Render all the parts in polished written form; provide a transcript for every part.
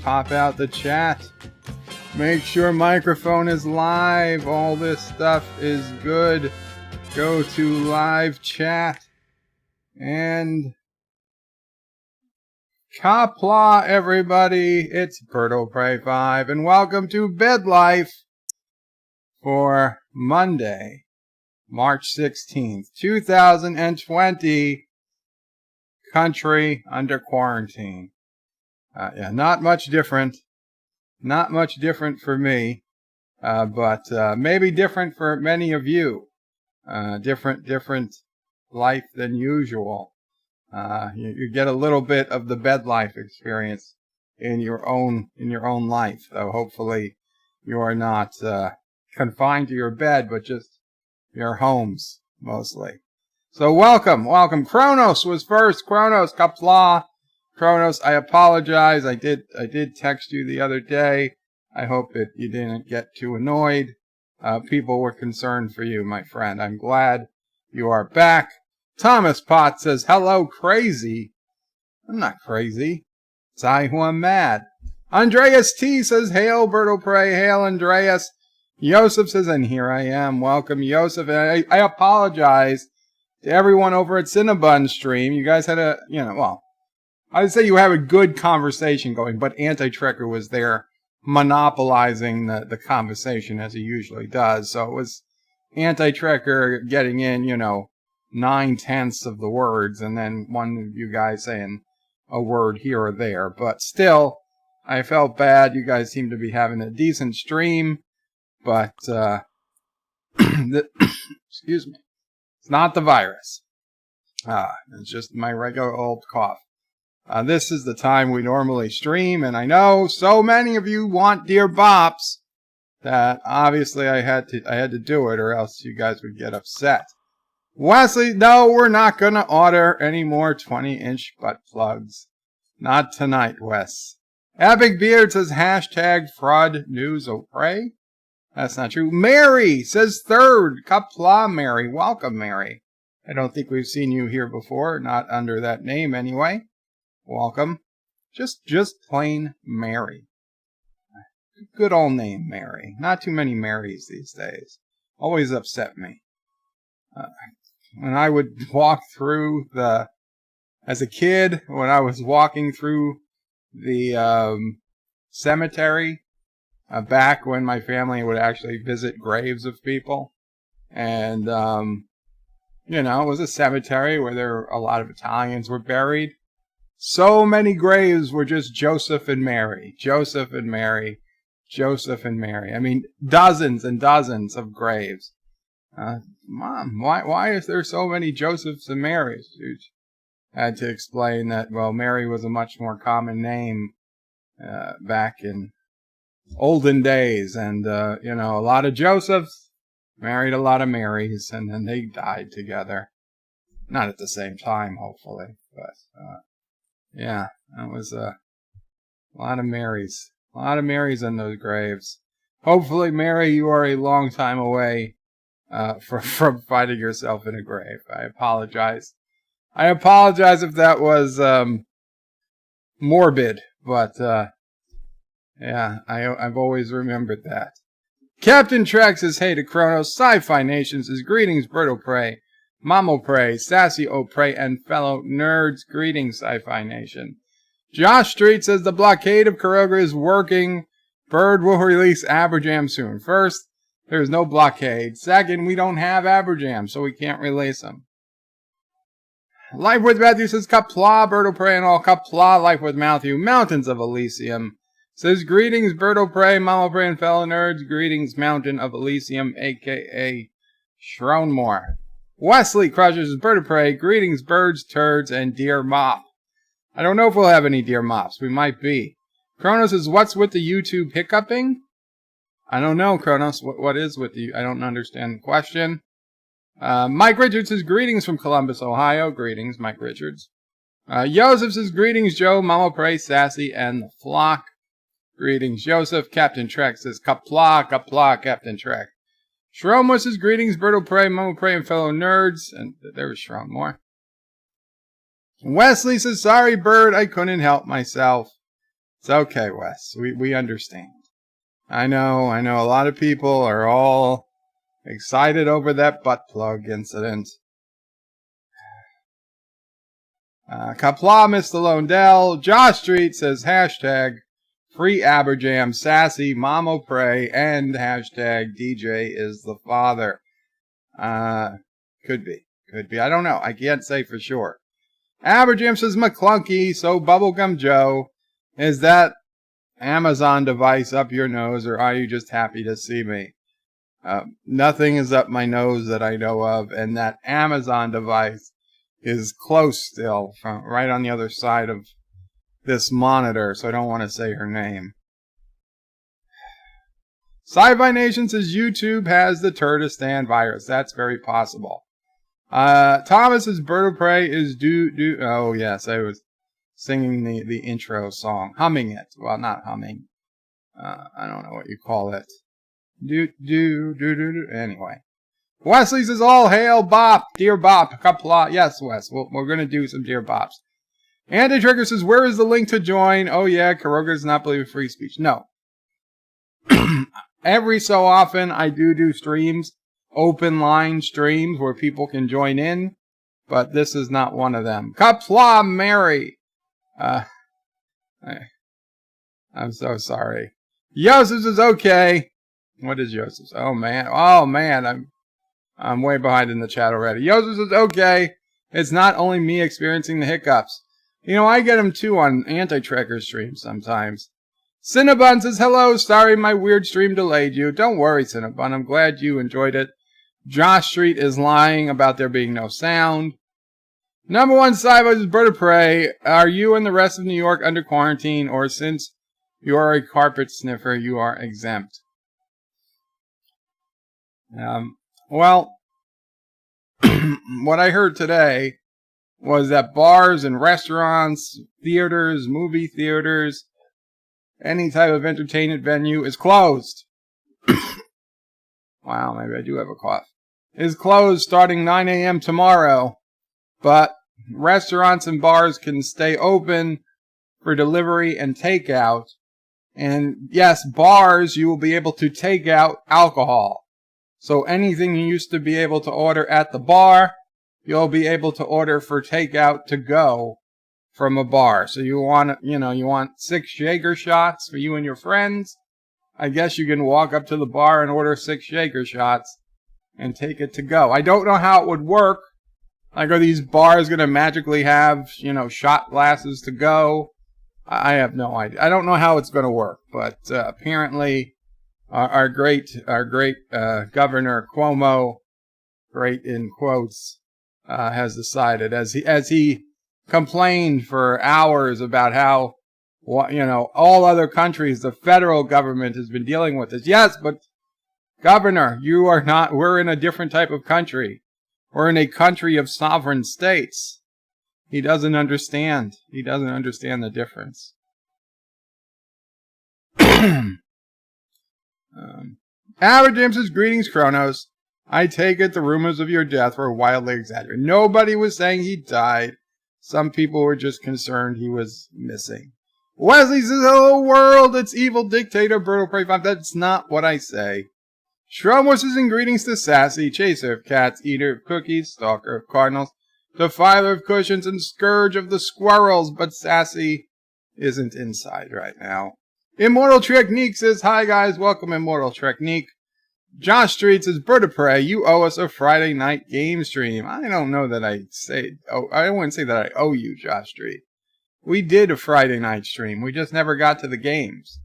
Pop out the chat. Make sure microphone is live. All this stuff is good. Go to live chat. And Qapla, everybody. It's Berto Pray 5. And welcome to Bed Life for Monday, March 16th, 2020. Country under quarantine. Yeah, not much different. Not much different for me, but maybe different for many of you. Different life than usual. You get a little bit of the bed life experience in your own life. So hopefully you are not confined to your bed, but just your homes mostly. So welcome. Kronos was first. Kronos, Qapla. Kronos, I apologize. I did text you the other day. I hope that you didn't get too annoyed. People were concerned for you, my friend. I'm glad you are back. Thomas Potts says, hello, crazy. I'm not crazy. It's I who am mad. Andreas T says, hail, Berto Pray. Hail, Andreas. Yosef says, and here I am. Welcome, Yosef. And I apologize to everyone over at Cinnabon stream. You guys had I would say you have a good conversation going, but Anti-Trekker was there monopolizing the conversation as he usually does. So it was Anti-Trekker getting in, 9/10 of the words, and then one of you guys saying a word here or there. But still, I felt bad. You guys seem to be having a decent stream, but excuse me, it's not the virus. It's just my regular old cough. This is the time we normally stream, and I know so many of you want Dear Bops that obviously I had to do it, or else you guys would get upset. Wesley, no, we're not gonna order any more 20-inch butt plugs. Not tonight, Wes. Epic Beard says hashtag fraud news pray. That's not true. Mary says third. Qapla Mary. Welcome, Mary. I don't think we've seen you here before, not under that name anyway. Welcome. Just plain Mary. Good old name, Mary. Not too many Marys these days. Always upset me. When I would walk through as a kid, when I was walking through the cemetery, back when my family would actually visit graves of people, and, it was a cemetery where a lot of Italians were buried. So many graves were just Joseph and Mary, Joseph and Mary, Joseph and Mary. I mean, dozens and dozens of graves. Mom, why is there so many Josephs and Marys? You had to explain that, well, Mary was a much more common name back in olden days. And, a lot of Josephs, Married a lot of Marys, and then they died together. Not at the same time, hopefully. But, yeah, that was a lot of Marys. A lot of Marys in those graves. Hopefully, Mary, you are a long time away from finding yourself in a grave. I apologize. I apologize if that was morbid, but yeah, I've always remembered that. Captain Trax says hey to Kronos. Sci-Fi Nation says greetings, Birdo Prey, Mamo Prey, Sassy O Prey, and fellow nerds. Greetings, Sci-Fi Nation. Josh Street says the blockade of Karoga is working. Bird will release Aberjam soon. First, there's no blockade. Second, we don't have Aberjam, so we can't release them. Life with Matthew says Qapla, Birdo Prey, and all Qapla. Life with Matthew, Mountains of Elysium. Says Greetings, Birdo Prey, Mamo Prey, and fellow nerds. Greetings, Mountain of Elysium, a.k.a. Shronemore. Wesley Crusher says Birdo Prey. Greetings, birds, turds, and Dear Bop. I don't know if we'll have any Dear Mops. We might be. Kronos says, what's with the YouTube hiccuping? I don't know, Kronos. What is with you? I don't understand the question. Mike Richards says, greetings from Columbus, Ohio. Greetings, Mike Richards. Joseph says, greetings, Joe, Mama Prey, Sassy, and the flock. Greetings, Joseph. Captain Trek says, Qapla, Qapla, Captain Trek. Shromor says, greetings, Birdo Prey, Mama Prey, and fellow nerds. And there was Shromor. Wesley says, sorry, Bird, I couldn't help myself. It's okay, Wes. We understand. I know a lot of people are all excited over that butt plug incident. Qapla, Mr. Londell. Josh Street says hashtag free Aberjam, Sassy, Mamo Prey, and hashtag DJ is the father. Could be. I don't know. I can't say for sure. Aberjam says McClunky, so Bubblegum Joe. Is that Amazon device up your nose, or are you just happy to see me? Nothing is up my nose that I know of, and that Amazon device is close still, from right on the other side of this monitor, so I don't want to say her name. Sci-Fi Nation says YouTube has the Turdistan virus. That's very possible. Thomas's Birdo Prey is oh yes, I was singing the intro song, humming it. Well, not humming. I don't know what you call it. Anyway. Wesley says, all hail Bop, Dear Bop, Qapla. Yes, Wes, we're going to do some Dear Bops. Andy Trigger says, where is the link to join? Oh yeah, Karoga does not believe in free speech. No. Every so often, I do streams, open line streams where people can join in, but this is not one of them. Qapla Mary. I'm so sorry. Yosef is okay. What is Yosef? Oh man, I'm way behind in the chat already. Yosef is okay. It's not only me experiencing the hiccups. You know, I get them too on anti-tracker streams sometimes. Cinnabon says, hello, sorry my weird stream delayed you. Don't worry, Cinnabon, I'm glad you enjoyed it. Josh Street is lying about there being no sound. Number one sci-fi is Bird of Prey. Are you and the rest of New York under quarantine, or since you are a carpet sniffer, you are exempt? Well, what I heard today was that bars and restaurants, theaters, movie theaters, any type of entertainment venue is closed. Wow, maybe I do have a cough. Is closed starting 9 a.m. tomorrow. But restaurants and bars can stay open for delivery and takeout. And yes, bars, you will be able to take out alcohol. So anything you used to be able to order at the bar, you'll be able to order for takeout to go from a bar. So you want 6 Jaeger shots for you and your friends. I guess you can walk up to the bar and order 6 Jaeger shots and take it to go. I don't know how it would work. Like, are these bars going to magically have, shot glasses to go? I have no idea. I don't know how it's going to work, but apparently our great Governor Cuomo, great in quotes, has decided, as he complained for hours about how, all other countries, the federal government has been dealing with this. Yes, but Governor, you are not, we're in a different type of country. We're in a country of sovereign states. He doesn't understand. He doesn't understand the difference. Average Jim says, greetings, Kronos. I take it the rumors of your death were wildly exaggerated. Nobody was saying he died. Some people were just concerned he was missing. Wesley says, hello world, it's evil dictator Berto Prey 5. That's not what I say. Shrumor says, in greetings to Sassy, chaser of cats, eater of cookies, stalker of cardinals, defiler of cushions, and scourge of the squirrels. But Sassy isn't inside right now. Immortal Technique says, hi guys, welcome Immortal Technique. Josh Street says, Bird of Prey, you owe us a Friday night game stream. I don't know that I wouldn't say that I owe you, Josh Street. We did a Friday night stream. We just never got to the games.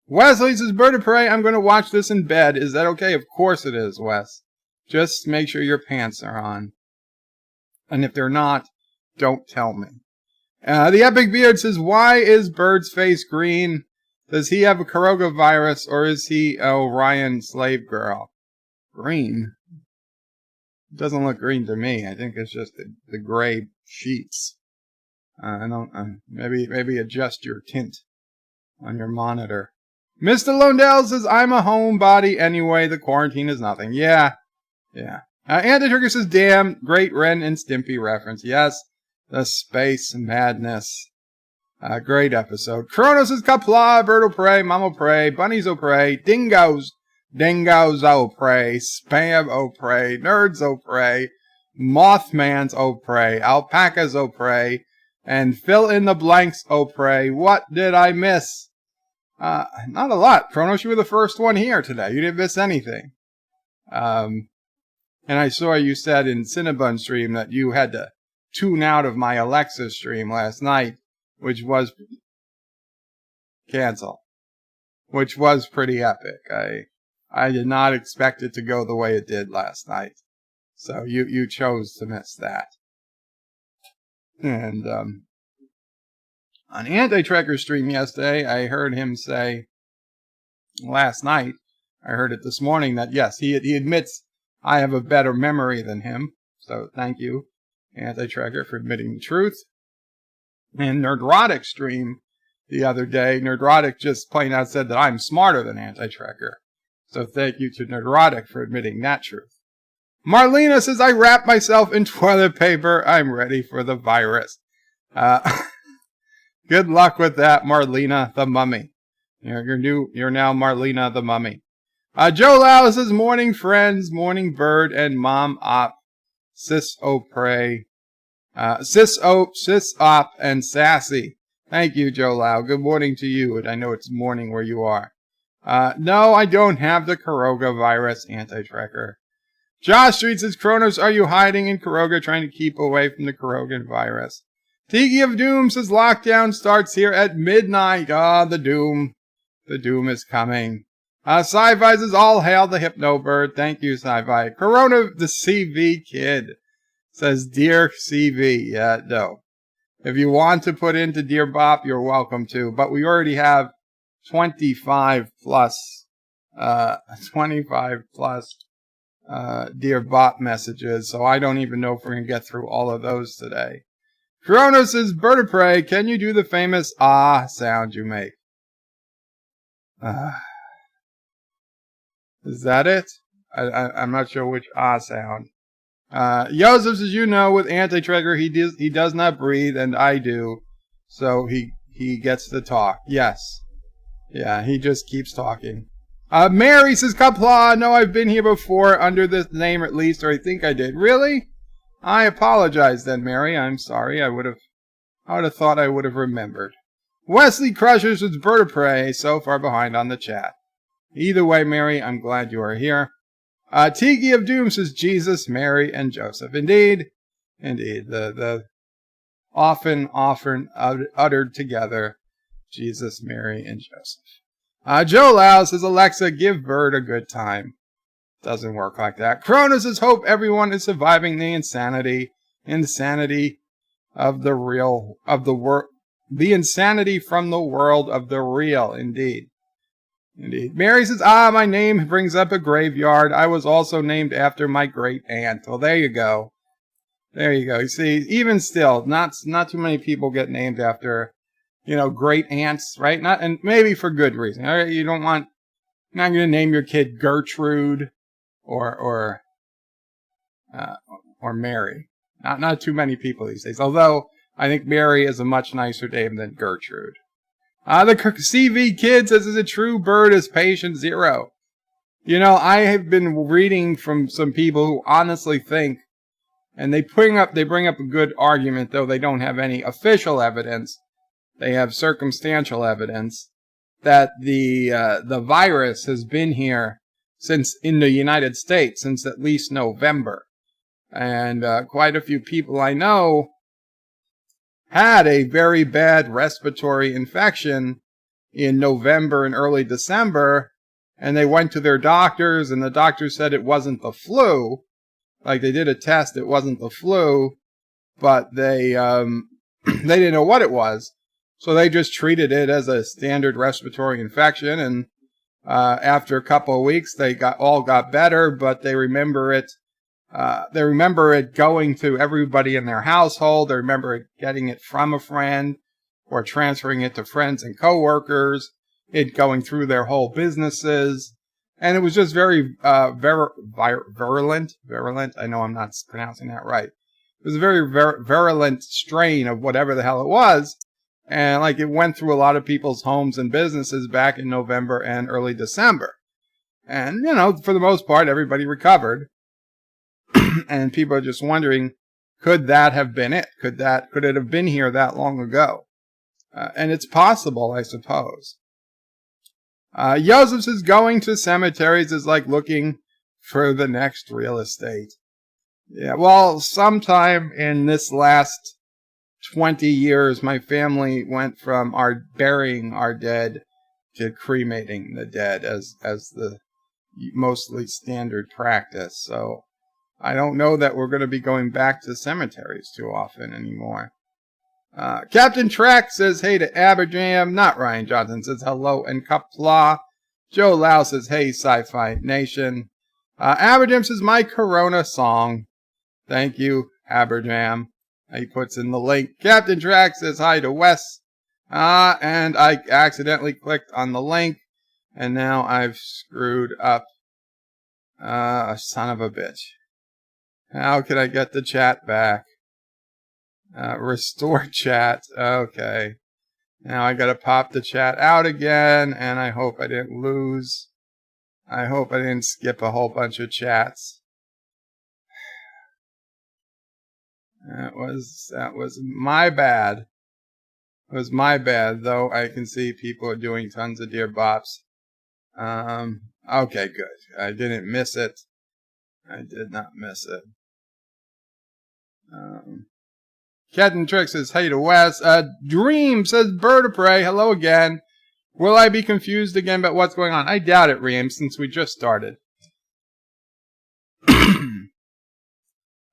Wesley says, Bird of Prey, I'm going to watch this in bed. Is that okay? Of course it is, Wes. Just make sure your pants are on. And if they're not, don't tell me. The Epic Beard says, why is Bird's face green? Does he have a coronavirus, or is he Orion slave girl? Green? It doesn't look green to me. I think it's just the gray sheets. I don't. Maybe adjust your tint on your monitor. Mr. Londell says, I'm a homebody anyway. The quarantine is nothing. Yeah. Andy Trigger says, damn, great Ren and Stimpy reference. Yes, the space madness. Great episode. Kronos is Qapla, Bird will pray, Mom will pray, Bunnies will pray, Dingoes will pray, Spam will pray, Nerds will pray, Mothmans will pray, Alpacas will pray, and fill in the blanks will pray. What did I miss? Not a lot. Kronos, you were the first one here today. You didn't miss anything. And I saw you said in Cinnabon stream that you had to tune out of my Alexa stream last night, which was cancel, which was pretty epic. I did not expect it to go the way it did last night. So you chose to miss that. And on Anti-Trekker's stream yesterday, I heard him say last night, I heard it this morning, that yes, he admits I have a better memory than him. So thank you, Anti-Trekker, for admitting the truth. And Nerdrotic stream the other day, Nerdrotic just plain out said that I'm smarter than Anti-Trekker. So thank you to Nerdrotic for admitting that truth. Marlena says, I wrap myself in toilet paper. I'm ready for the virus. Good luck with that, Marlena the Mummy. You're now Marlena the Mummy. Joe Lau says, morning friends, morning bird, and mom op, sis opray. Sis op, and sassy. Thank you, Joe Lau. Good morning to you, and I know it's morning where you are. No, I don't have the coronavirus, Anti-Trekker. Josh Street says, Kronos, are you hiding in Karoga trying to keep away from the coronavirus? Tiki of Doom says, lockdown starts here at midnight. The doom. The doom is coming. Sci-Fi says, all hail the Hypno Bird. Thank you, Sci-Fi. Corona, the CV kid, says, Dear CV. Yeah, no. If you want to put into Dear Bop, you're welcome to. But we already have 25 plus Dear Bop messages, so I don't even know if we're going to get through all of those today. Corona says, Bird of Prey, can you do the famous ah sound you make? Is that it? I'm not sure which ah sound. Joseph, as you know, with Anti-Trekker, he does not breathe, and I do. So he gets to talk. Yes. Yeah, he just keeps talking. Mary says, Qapla, no, I've been here before, under this name at least, or I think I did. Really? I apologize then, Mary. I'm sorry. I would have thought I would have remembered. Wesley Crushers is Bird of Prey, so far behind on the chat. Either way, Mary, I'm glad you are here. Tiki of Doom says, Jesus, Mary, and Joseph. Indeed. The often uttered together, Jesus, Mary, and Joseph. Joe Lau says, Alexa, give Bird a good time. Doesn't work like that. Cronus says, hope everyone is surviving the insanity of the insanity from the world of the real. Indeed. Indeed. Mary says, my name brings up a graveyard. I was also named after my great aunt. Well, there you go. There you go. You see, even still, not too many people get named after, great aunts, right? And maybe for good reason. All right? You're not going to name your kid Gertrude or Mary. Not too many people these days. Although I think Mary is a much nicer name than Gertrude. The CV Kid says, is it true bird is patient zero? I have been reading from some people who honestly think, and they bring up a good argument, though they don't have any official evidence. They have circumstantial evidence that the virus has been here in the United States since at least November. And quite a few people I know had a very bad respiratory infection in November and early December, and they went to their doctors, and the doctor said it wasn't the flu. Like, they did a test, it wasn't the flu, but they didn't know what it was, so they just treated it as a standard respiratory infection, and after a couple of weeks, they all got better, but they remember it. They remember it going to everybody in their household. They remember it getting it from a friend or transferring it to friends and coworkers, it going through their whole businesses. And it was just very virulent. I know I'm not pronouncing that right. It was a very virulent strain of whatever the hell it was. And it went through a lot of people's homes and businesses back in November and early December. And, for the most part, everybody recovered. And people are just wondering, could that have been it? Could it have been here that long ago? And it's possible, I suppose. Joseph says going to cemeteries is like looking for the next real estate. Yeah, well, sometime in this last 20 years, my family went from burying our dead to cremating the dead as the mostly standard practice. So I don't know that we're going to be going back to cemeteries too often anymore. Captain Track says hey to Aberjam. Not Ryan Johnson says hello and Qapla. Joe Lau says hey Sci-Fi Nation. Aberjam says my Corona song. Thank you, Aberjam. He puts in the link. Captain Track says hi to Wes. And I accidentally clicked on the link. And now I've screwed up. Son of a bitch. How can I get the chat back? Restore chat. Okay. Now I gotta pop the chat out again, and I hope I didn't lose. I hope I didn't skip a whole bunch of chats. That was my bad. It was my bad, though I can see people are doing tons of Dear Bops. Okay, good. I didn't miss it. I did not miss it. Captain Trick says, hey to Wes. Dream says, Bird of Prey, hello again. Will I be confused again about what's going on? I doubt it, Ream, since we just started.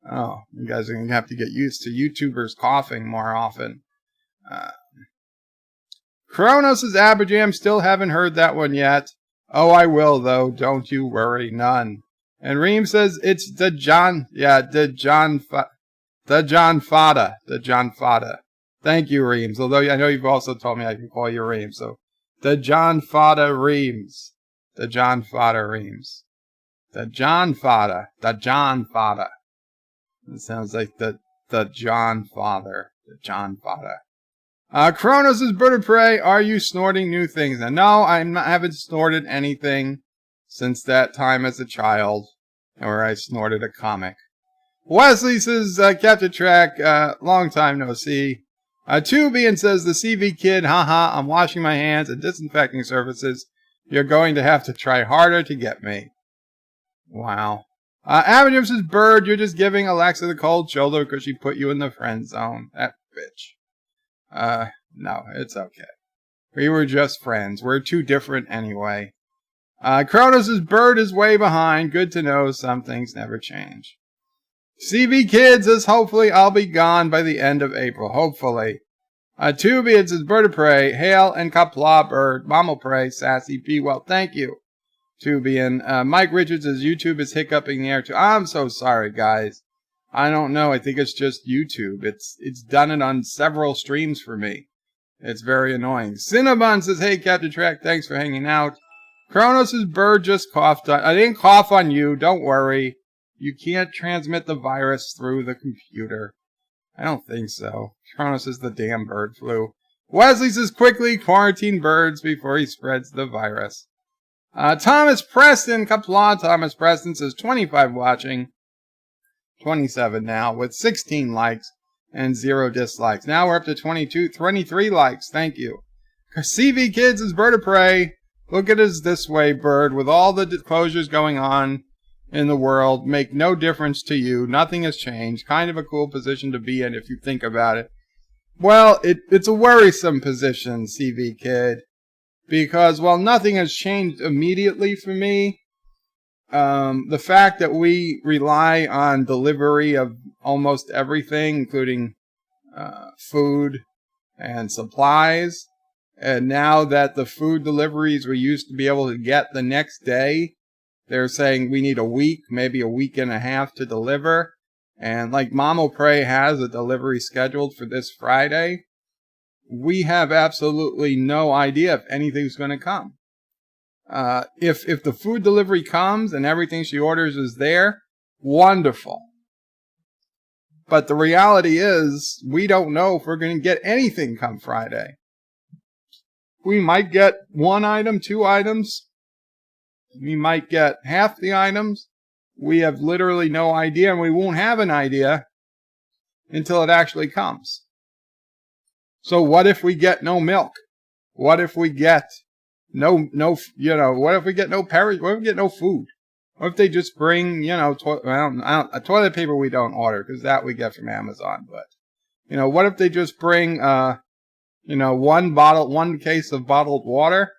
Oh, you guys are going to have to get used to YouTubers coughing more often. Kronos says, Aberjam, still haven't heard that one yet. Oh, I will, though. Don't you worry, none. And Reem says, it's the John Fada. Thank you, Reams. Although I know you've also told me I can call you Reams. So, the John Fada Reams. The John Fada Reams. The John Fada. The John Fada. It sounds like the John Father. The John Fada. Kronos is Bird of Prey. Are you snorting new things? Now, no, I haven't snorted anything since that time as a child, where I snorted a comic. Wesley says, Captain Track, long time no see. Tubian says, the CV Kid, haha, I'm washing my hands and disinfecting surfaces. You're going to have to try harder to get me. Wow. Avenue says, Bird, you're just giving Alexa the cold shoulder because she put you in the friend zone. That bitch. No, it's okay. We were just friends. We're too different anyway. Kronos' Bird is way behind. Good to know some things never change. CV Kid says, hopefully I'll be gone by the end of April. Hopefully. Tubi, it says bird of prey. Hail and Qapla bird. Mama pray. Sassy P. Well, thank you, Tubi. And Mike Richards says YouTube is hiccuping the air too. I'm so sorry, guys. I don't know. I think it's just YouTube. It's done it on several streams for me. It's very annoying. Cinnabon says, hey, Captain Trek, thanks for hanging out. Kronos' bird just coughed on. I didn't cough on you. Don't worry. You can't transmit the virus through the computer. I don't think so. Kronos is the damn bird flu. Wesley says, quickly quarantine birds before he spreads the virus. Thomas Preston, Qapla Thomas Preston says, 25 watching. 27 now, with 16 likes and 0 dislikes. Now we're up to 23 likes. Thank you. CV Kids is bird of prey. Look at us this way, bird. With all the closures going on in the world, make no difference to you. Nothing has changed. Kind of a cool position to be in if you think about it. Well, it's a worrisome position, CV Kid, because while nothing has changed immediately for me, the fact that we rely on delivery of almost everything, including food and supplies, and now that the food deliveries we used to be able to get the next day, they're saying we need a week, maybe a week and a half to deliver. And like Mama Pray has a delivery scheduled for this Friday, we have absolutely no idea if anything's going to come. If the food delivery comes and everything she orders is there, wonderful. But the reality is, we don't know if we're going to get anything come Friday. We might get 1 item, 2 items. We might get half the items. We have literally no idea, and we won't have an idea until it actually comes. So what if we get no milk? What if we get what if we get no what if we get no food? What if they just bring, toilet paper we don't order, because that we get from Amazon. But, what if they just bring, one case of bottled water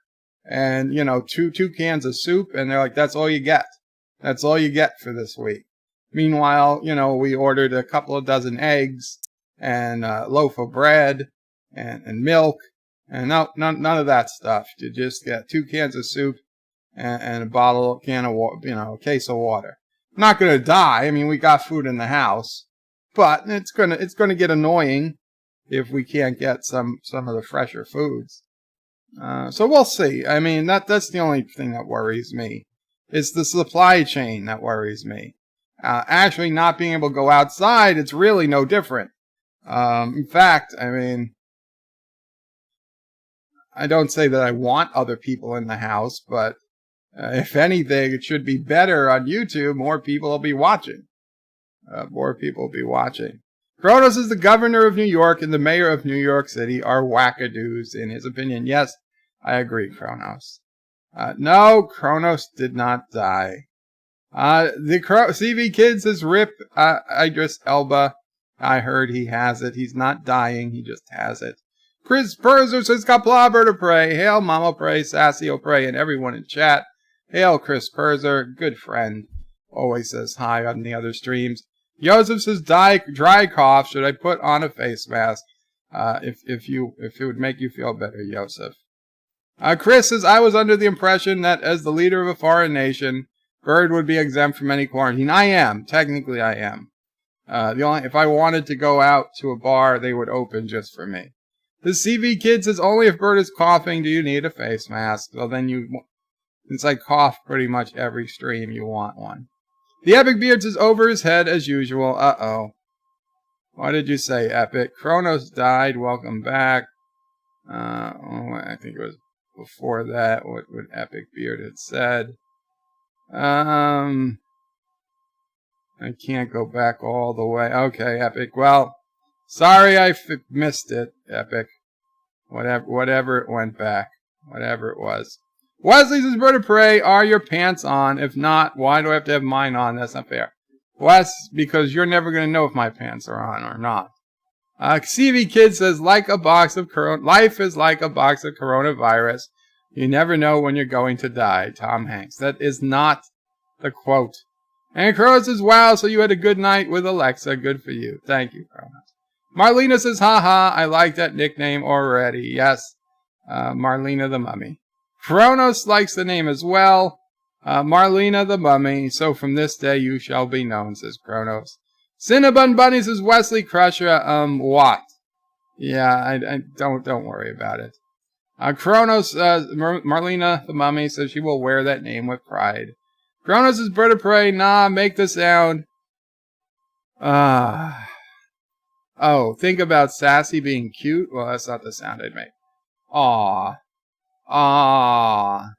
and, 2 cans of soup, and they're like, that's all you get. That's all you get for this week. Meanwhile, we ordered a couple of dozen eggs and a loaf of bread and milk, and none of that stuff. You just get 2 cans of soup and a case of water. I'm not gonna die. I mean, we got food in the house, but it's gonna get annoying if we can't get some of the fresher foods. So we'll see. I mean, that's the only thing that worries me. It's the supply chain that worries me. Actually not being able to go outside, it's really no different. In fact, I mean, I don't say that I want other people in the house, but if anything, it should be better on YouTube. More people will be watching. Kronos is the governor of New York and the mayor of New York City are wackadoos, in his opinion. Yes, I agree, Kronos. No, Kronos did not die. The CV Kid says, rip Idris Elba. I heard he has it. He's not dying. He just has it. Chris Perzer says, Qapla bird of prey. Hail, Mama Pray, Sassy O'Pray, and everyone in chat. Hail, Chris Perzer. Good friend. Always says hi on the other streams. Joseph says, dry cough. Should I put on a face mask? If it would make you feel better, Joseph. Chris says, I was under the impression that as the leader of a foreign nation, Bird would be exempt from any quarantine. I am. Technically, I am. If I wanted to go out to a bar, they would open just for me. The CV Kid says, only if Bird is coughing do you need a face mask. So then since I cough pretty much every stream, you want one. The Epic Beard says, over his head as usual. Uh-oh. What did you say, Epic? Kronos died. Welcome back. I think it was before that, what Epic Beard had said. I can't go back all the way. Okay, Epic. Well, sorry I missed it, Epic. Whatever it went back. Whatever it was. Wesley says, bird of prey, are your pants on? If not, why do I have to have mine on? That's not fair. Wes, because you're never going to know if my pants are on or not. CV Kid says, life is like a box of coronavirus. You never know when you're going to die. Tom Hanks. That is not the quote. And Kronos says, wow, so you had a good night with Alexa. Good for you. Thank you, Kronos. Marlena says, haha, I like that nickname already. Yes, Marlena the Mummy. Kronos likes the name as well. Marlena the Mummy, so from this day you shall be known, says Kronos. Cinnabon Bunny says, Wesley Crusher, what? Yeah, I don't worry about it. Kronos, Marlena the Mummy says she will wear that name with pride. Kronos is bird of prey, nah, make the sound. Oh, think about Sassy being cute? Well, that's not the sound I'd make. Aw. Aw.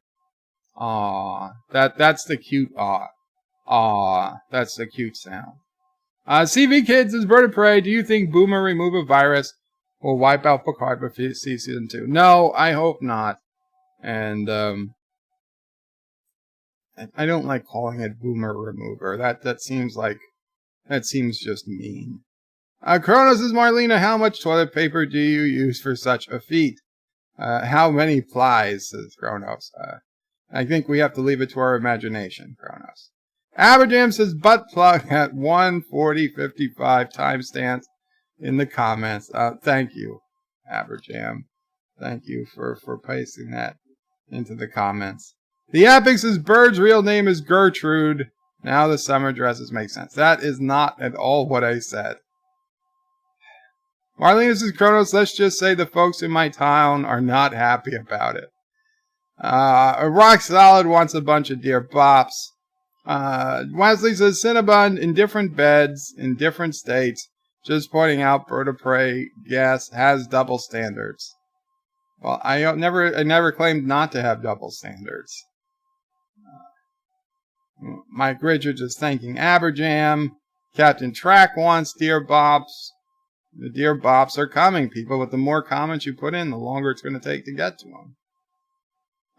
Aw. That's the cute aw. Aw. That's the cute sound. CV Kids is bird of prey. Do you think Boomer remove a virus will wipe out Picard for season 2? No, I hope not. And, I don't like calling it Boomer remover. That seems just mean. Kronos is Marlena. How much toilet paper do you use for such a feat? How many plies, says Kronos. I think we have to leave it to our imagination, Kronos. Aberjam says butt plug at 1:40:55 timestamps in the comments. Thank you, Aberjam. Thank you for pasting that into the comments. The Epic says Bird's real name is Gertrude. Now the summer dresses make sense. That is not at all what I said. Marlena says, Kronos, let's just say the folks in my town are not happy about it. Rock Solid wants a bunch of Dear Bops. Wesley says, Cinnabon in different beds, in different states. Just pointing out, Bird of Prey, yes, has double standards. Well, I never claimed not to have double standards. Mike Richards is thanking Aberjam. Captain Track wants Dear Bops. The Dear Bops are coming, people, but the more comments you put in, the longer it's going to take to get to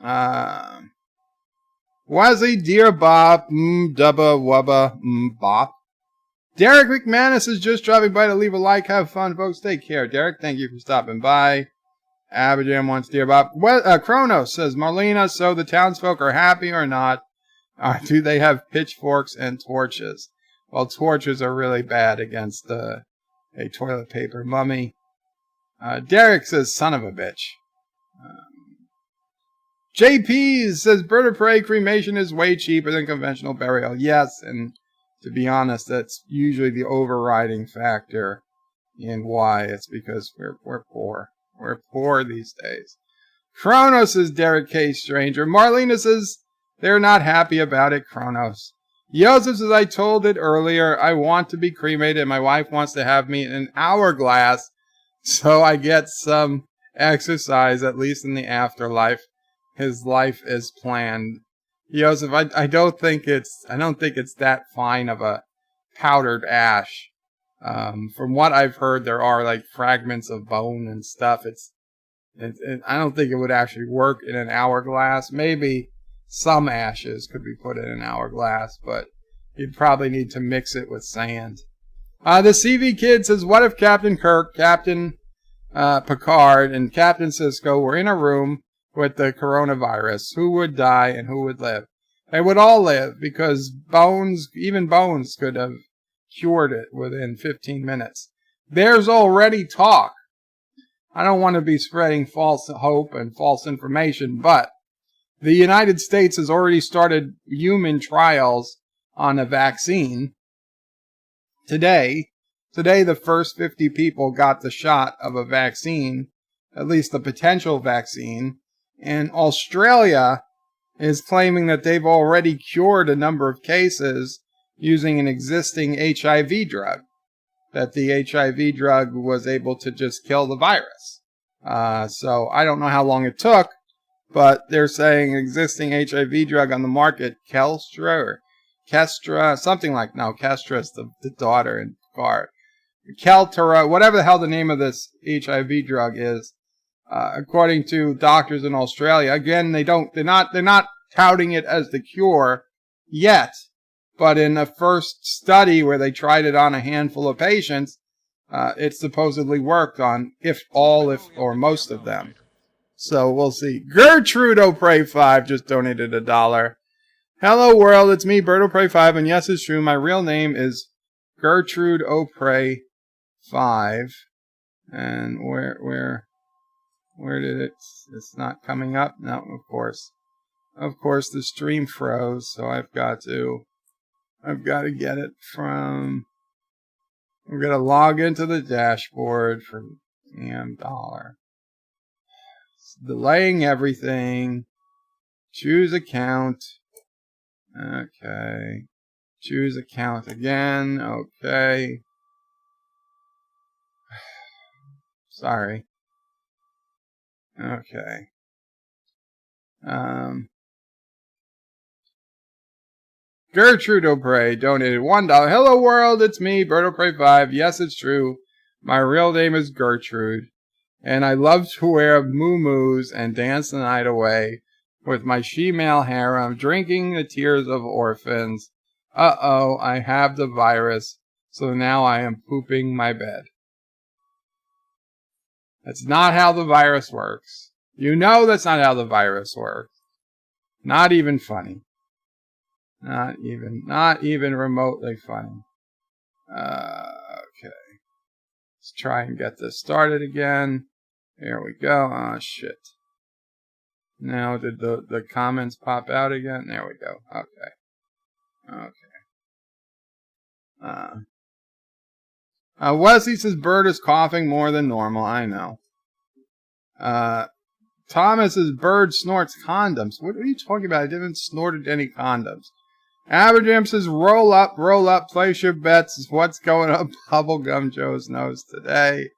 them. Wesley, Dear Bop, dubba, wubba, bop. Derek McManus is just dropping by to leave a like. Have fun, folks. Take care. Derek, thank you for stopping by. Aberjam wants Dear Bop. Kronos says, Marlena, so the townsfolk are happy or not? Do they have pitchforks and torches? Well, torches are really bad against a toilet paper mummy. Derek says, son of a bitch. JP says, Bird of Prey cremation is way cheaper than conventional burial. Yes, and to be honest, that's usually the overriding factor in why. It's because we're poor. We're poor these days. Kronos says, Derek K. Stranger. Marlena says, they're not happy about it, Kronos. Joseph says, I told it earlier, I want to be cremated and my wife wants to have me in an hourglass so I get some exercise, at least in the afterlife. His life is planned. Joseph, I don't think it's that fine of a powdered ash. From what I've heard, there are like fragments of bone and stuff. I don't think it would actually work in an hourglass. Maybe some ashes could be put in an hourglass, but you'd probably need to mix it with sand. The CV Kid says, what if Captain Kirk, Captain Picard, and Captain Sisko were in a room with the coronavirus? Who would die and who would live? They would all live because even bones could have cured it within 15 minutes. There's already talk. I don't want to be spreading false hope and false information, but the United States has already started human trials on a vaccine. Today, the first 50 people got the shot of a vaccine, at least the potential vaccine, and Australia is claiming that they've already cured a number of cases using an existing HIV drug, that the HIV drug was able to just kill the virus. So I don't know how long it took, but they're saying existing HIV drug on the market, Kestra, something like, no, Kestra is the daughter in Picard. Keltera, whatever the hell the name of this HIV drug is, according to doctors in Australia. Again, they're not touting it as the cure yet, but in the first study where they tried it on a handful of patients, it supposedly worked on or most of them. So we'll see. Gertrude O'Prey 5 just donated $1. Hello world, it's me, Bird O'Prey 5, and yes, it's true. My real name is Gertrude O'Prey 5. And where did it? It's not coming up. No, of course. Of course, the stream froze, so I've got to get it from. I'm gonna log into the dashboard for $. It's delaying everything. Choose account. Okay. Choose account again. Okay. Sorry. Okay. Gertrude O'Prey donated $1. Hello world, it's me, Bird O'Prey 5. Yes, it's true. My real name is Gertrude. And I love to wear moo-moos and dance the night away with my she-male harem, drinking the tears of orphans. Uh-oh, I have the virus, so now I am pooping my bed. That's not how the virus works. You know that's not how the virus works. Not even funny. Not even remotely funny. Okay. Let's try and get this started again. There we go. Oh, shit. Now, did the comments pop out again? There we go. Okay. Wesley says Bird is coughing more than normal. I know. Thomas says Bird snorts condoms. What are you talking about? I didn't snorted any condoms. Aberjam says roll up, place your bets. What's going up Bubblegum Joe's nose today?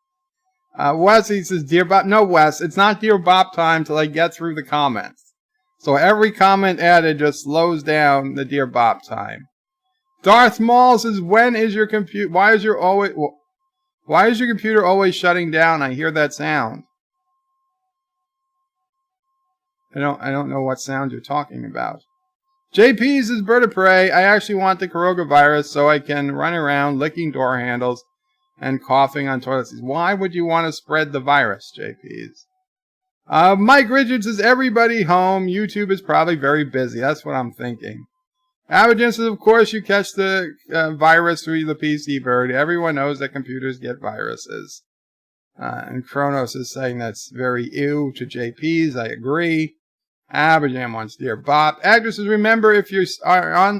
Wesley says Dear Bop. No, Wes, it's not Dear Bop time till I get through the comments. So every comment added just slows down the Dear Bop time. Darth Maul says, when is your computer? Why is your computer always shutting down? I hear that sound. I don't know what sound you're talking about. JP says Bird of Prey. I actually want the coronavirus so I can run around licking door handles and coughing on toilet seats. Why would you want to spread the virus, JP's? Mike Richards says everybody home. YouTube is probably very busy. That's what I'm thinking. Abergin says, of course you catch the virus through the PC, Bird. Everyone knows that computers get viruses. And Kronos is saying that's very ew to JP's. I agree. Aberjam wants Dear Bop. Actresses, remember if you are on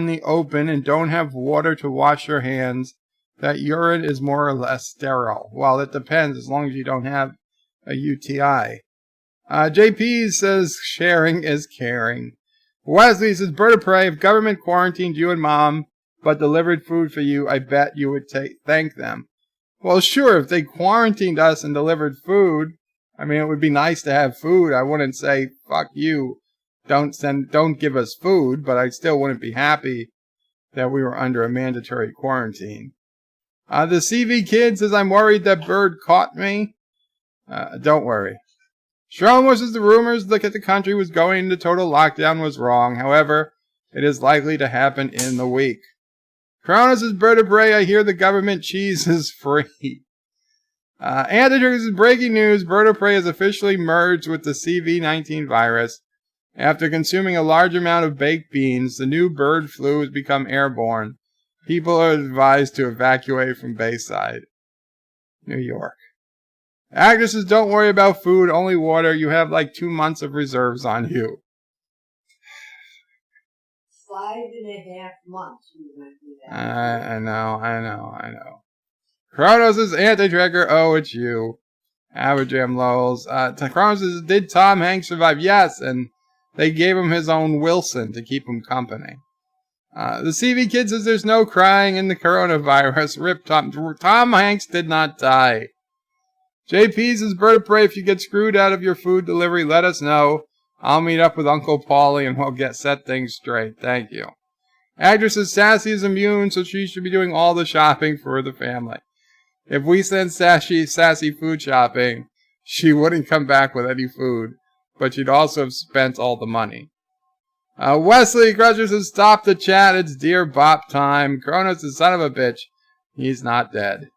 the open and don't have water to wash your hands, that urine is more or less sterile. Well, it depends as long as you don't have a UTI. JP says sharing is caring. Wesley says Bird of Prey, if government quarantined you and Mom but delivered food for you, I bet you would thank them. Well, sure, if they quarantined us and delivered food, I mean, it would be nice to have food. I wouldn't say, fuck you, don't give us food, but I still wouldn't be happy that we were under a mandatory quarantine. The CV kid says, I'm worried that Bird caught me. Don't worry. Sherman says the rumors that the country was going into total lockdown was wrong. However, it is likely to happen in the week. Cronus says, Bird of Prey, I hear the government cheese is free. Antitrigger says, breaking news, Bird of Prey has officially merged with the CV-19 virus. After consuming a large amount of baked beans, the new bird flu has become airborne. People are advised to evacuate from Bayside, New York. Actresses, don't worry about food, only water. You have like 2 months of reserves on you. 5.5 months. I know. Kronos is anti-tracker. Oh, it's you. Aberjam lols. Kronos says, did Tom Hanks survive? Yes, and they gave him his own Wilson to keep him company. The CV kid says there's no crying in the coronavirus. Rip Tom. Tom Hanks did not die. JP says, Bird of Prey, if you get screwed out of your food delivery, let us know. I'll meet up with Uncle Paulie and we'll set things straight. Thank you. Actress says Sassy is immune, so she should be doing all the shopping for the family. If we send Sassy food shopping, she wouldn't come back with any food, but she'd also have spent all the money. Wesley Crusher says, stop the chat, it's Dear Bop time. Kronos is son of a bitch. He's not dead.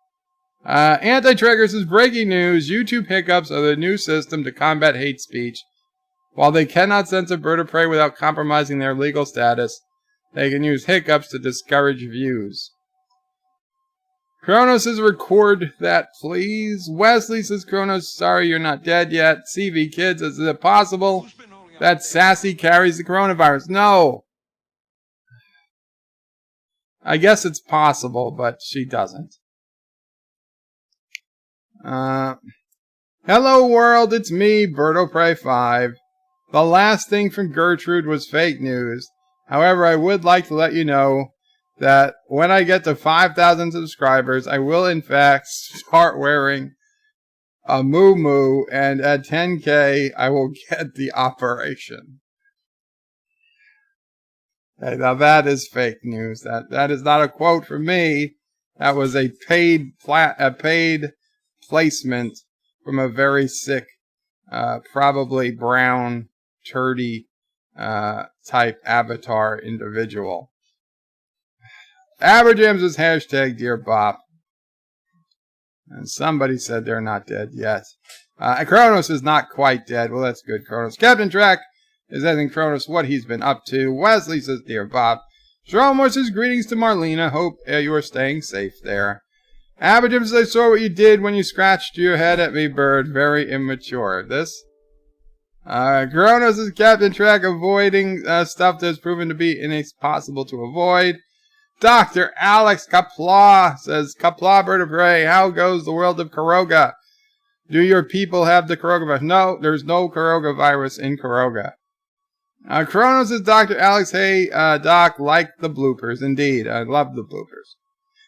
Anti-Trigger says, breaking news, YouTube hiccups are the new system to combat hate speech. While they cannot censor Bird of Prey without compromising their legal status, they can use hiccups to discourage views. Kronos says, record that, please. Wesley says, Kronos, sorry you're not dead yet. CV Kids, is it possible that Sassy carries the coronavirus? No. I guess it's possible, but she doesn't. Hello world, it's me, Birdo Prey 5. The last thing from Gertrude was fake news. However, I would like to let you know that when I get to 5,000 subscribers, I will in fact start wearing a moo-moo, and at 10K, I will get the operation. Hey, now that is fake news. That is not a quote from me. That was a paid placement from a very sick, probably brown, turdy type avatar individual. Aberjams is hashtag Dear Bop. And somebody said they're not dead yet. Kronos is not quite dead. Well, that's good, Kronos. Captain Track is asking Kronos what he's been up to. Wesley says, Dear Bop. Stromor says, greetings to Marlena. Hope you are staying safe there. Aberjam says, I saw what you did when you scratched your head at me, bird. Very immature. This? Kronos is Captain Track avoiding stuff that's proven to be impossible to avoid. Dr. Alex Qapla says, Qapla, bird of prey, how goes the world of Karoga? Do your people have the coronavirus? No, there's no coronavirus in Karoga. Kronos is Dr. Alex, hey, Doc, like the bloopers. Indeed, I love the bloopers.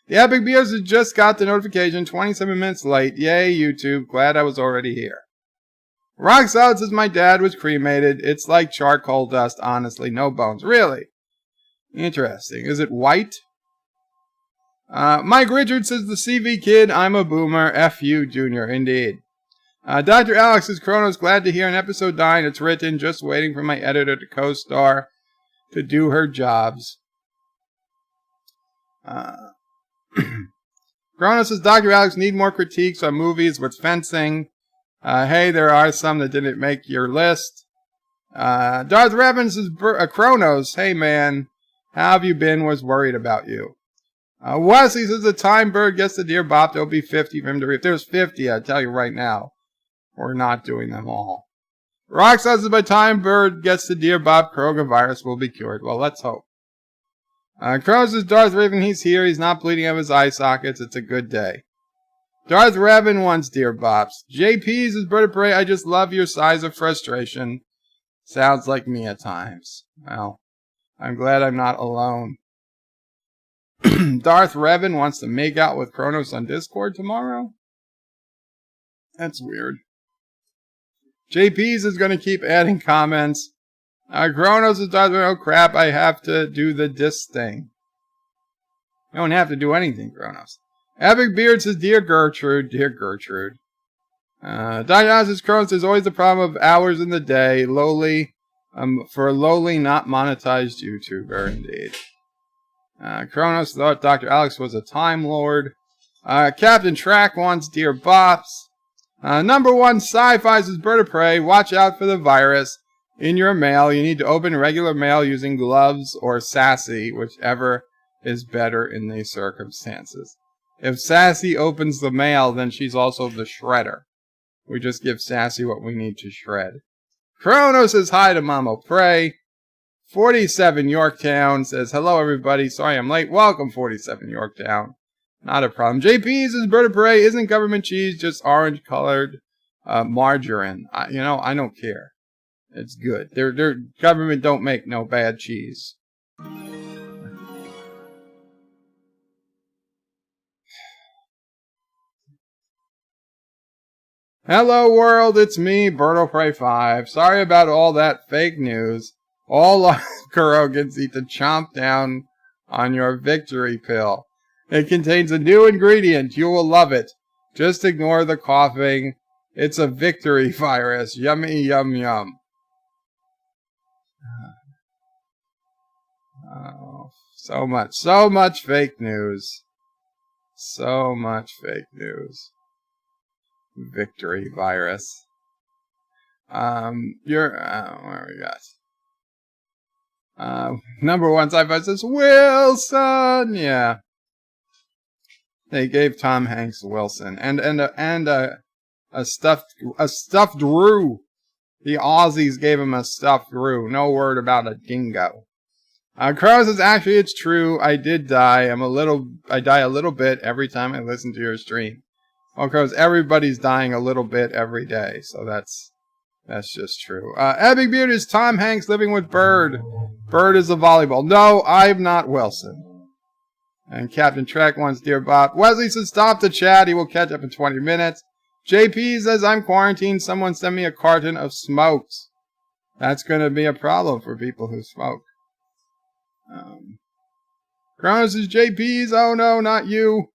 The Epic Beers has just got the notification, 27 minutes late. Yay, YouTube, glad I was already here. Rock Solid says, my dad was cremated. It's like charcoal dust, honestly, no bones. Really? Interesting. Is it white? Mike Richards says, the CV Kid, I'm a boomer. F you, Junior. Indeed. Dr. Alex says, Kronos, glad to hear an episode 9. It's written, just waiting for my editor to co-star to do her jobs. Kronos says, Dr. Alex, need more critiques on movies with fencing. Hey, there are some that didn't make your list. Darth Revan says, Kronos, hey man, how have you been? Was worried about you. Wesley says, the time bird gets the Dear Bop, there'll be 50 for him to read. If there's 50, I tell you right now, we're not doing them all. Rock says, by time bird gets the Dear Bop, coronavirus will be cured. Well, let's hope. Kronos says, Darth Raven, he's here. He's not bleeding out of his eye sockets. It's a good day. Darth Raven wants Dear Bops. JP's is Bird of Prey. I just love your size of frustration. Sounds like me at times. Well, I'm glad I'm not alone. Darth Revan wants to make out with Kronos on Discord tomorrow? That's weird. JP's is going to keep adding comments. Kronos is Darth Revan. Oh crap, I have to do the disc thing. You don't have to do anything, Kronos. Epic Beard says, Dear Gertrude. Dear Gertrude. Diana says, Kronos, there's always the problem of hours in the day. Lowly, for a lowly, not monetized YouTuber, indeed. Kronos thought Dr. Alex was a Time Lord. Captain Track wants Dear Bops. Number 1, Sci-Fi says, Bird of Prey, watch out for the virus. In your mail, you need to open regular mail using gloves or Sassy, whichever is better in these circumstances. If Sassy opens the mail, then she's also the shredder. We just give Sassy what we need to shred. Kronos says hi to Mama Prey. 47 Yorktown says, hello everybody, sorry I'm late. Welcome 47 Yorktown. Not a problem. JP says, Bird of Prey isn't government cheese, just orange colored margarine. I don't care. It's good. Their government don't make no bad cheese. Hello world, it's me, Birdo Prey 5. Sorry about all that fake news. All Kurogans need to chomp down on your victory pill. It contains a new ingredient. You will love it. Just ignore the coughing. It's a victory virus. Yummy, yum, yum. Oh, so much fake news. So much fake news. Victory virus. Where we got? Number 1 Sci-Fi says, Wilson! Yeah. They gave Tom Hanks Wilson and a stuffed Roo. The Aussies gave him a stuffed Roo. No word about a dingo. Crow says, actually, it's true. I did die. I die a little bit every time I listen to your stream. Well, Crows, everybody's dying a little bit every day, so that's just true. Epic Beard is Tom Hanks living with Bird. Bird is a volleyball. No, I'm not Wilson. And Captain Trek wants Dear Bop. Wesley says, stop the chat. He will catch up in 20 minutes. JP says, I'm quarantined. Someone send me a carton of smokes. That's going to be a problem for people who smoke. Kronos says, JP's. Oh, no, not you.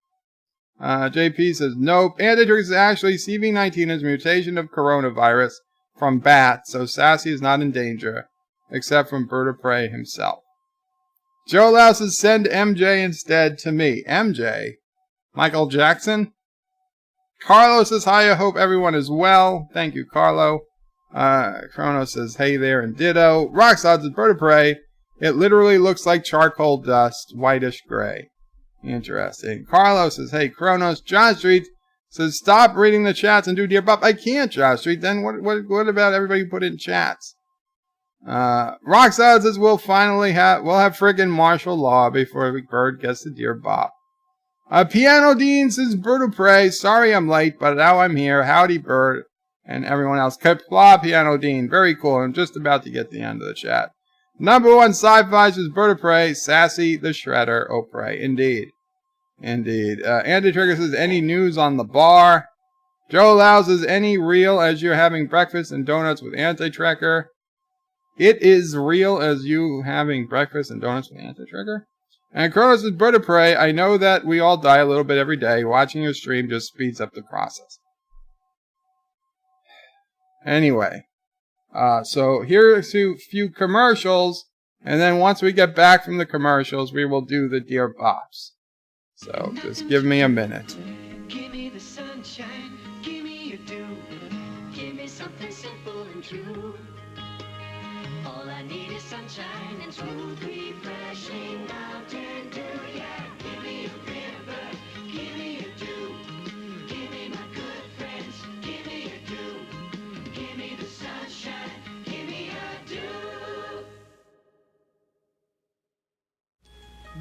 JP says, nope. Antitrix is actually CV-19 is a mutation of coronavirus from bats, so Sassy is not in danger, except from Bird of Prey himself. Joe Lau says, send MJ instead to me. MJ? Michael Jackson? Carlo says, hi, I hope everyone is well. Thank you, Carlo. Kronos says, hey there, and ditto. Roxod says, Bird of Prey. It literally looks like charcoal dust, whitish gray. Interesting. Carlos says, hey, Kronos. John Street says, stop reading the chats and do Dear Bop. I can't, John Street. Then what about everybody who put in chats? Roxod says, we'll have friggin' martial law before Bird gets to Dear Bop. Piano Dean says, Bird of Prey. Sorry I'm late, but now I'm here. Howdy, Bird. And everyone else. Qapla, Piano Dean. Very cool. I'm just about to get to the end of the chat. Number one sci-fi is Bird of Prey, Sassy the Shredder, oh Prey. Indeed. Andy Trigger says, any news on the bar? Joe Lau says, any real as you're having breakfast and donuts with Anti-Trekker? It is real as you having breakfast and donuts with Anti-Trekker? And Kronos says, Bird of Prey, I know that we all die a little bit every day. Watching your stream just speeds up the process. Anyway. So here's a few commercials, and then once we get back from the commercials, we will do the Dear Bops. So just give me a minute. Give me the sunshine, give me a dew, give me something simple and true. All I need is sunshine and smooth, refreshing mountain dew. Yeah, give me a river, give me a dew, give me my good friends, give me a dew, give me the sunshine, give me a dew.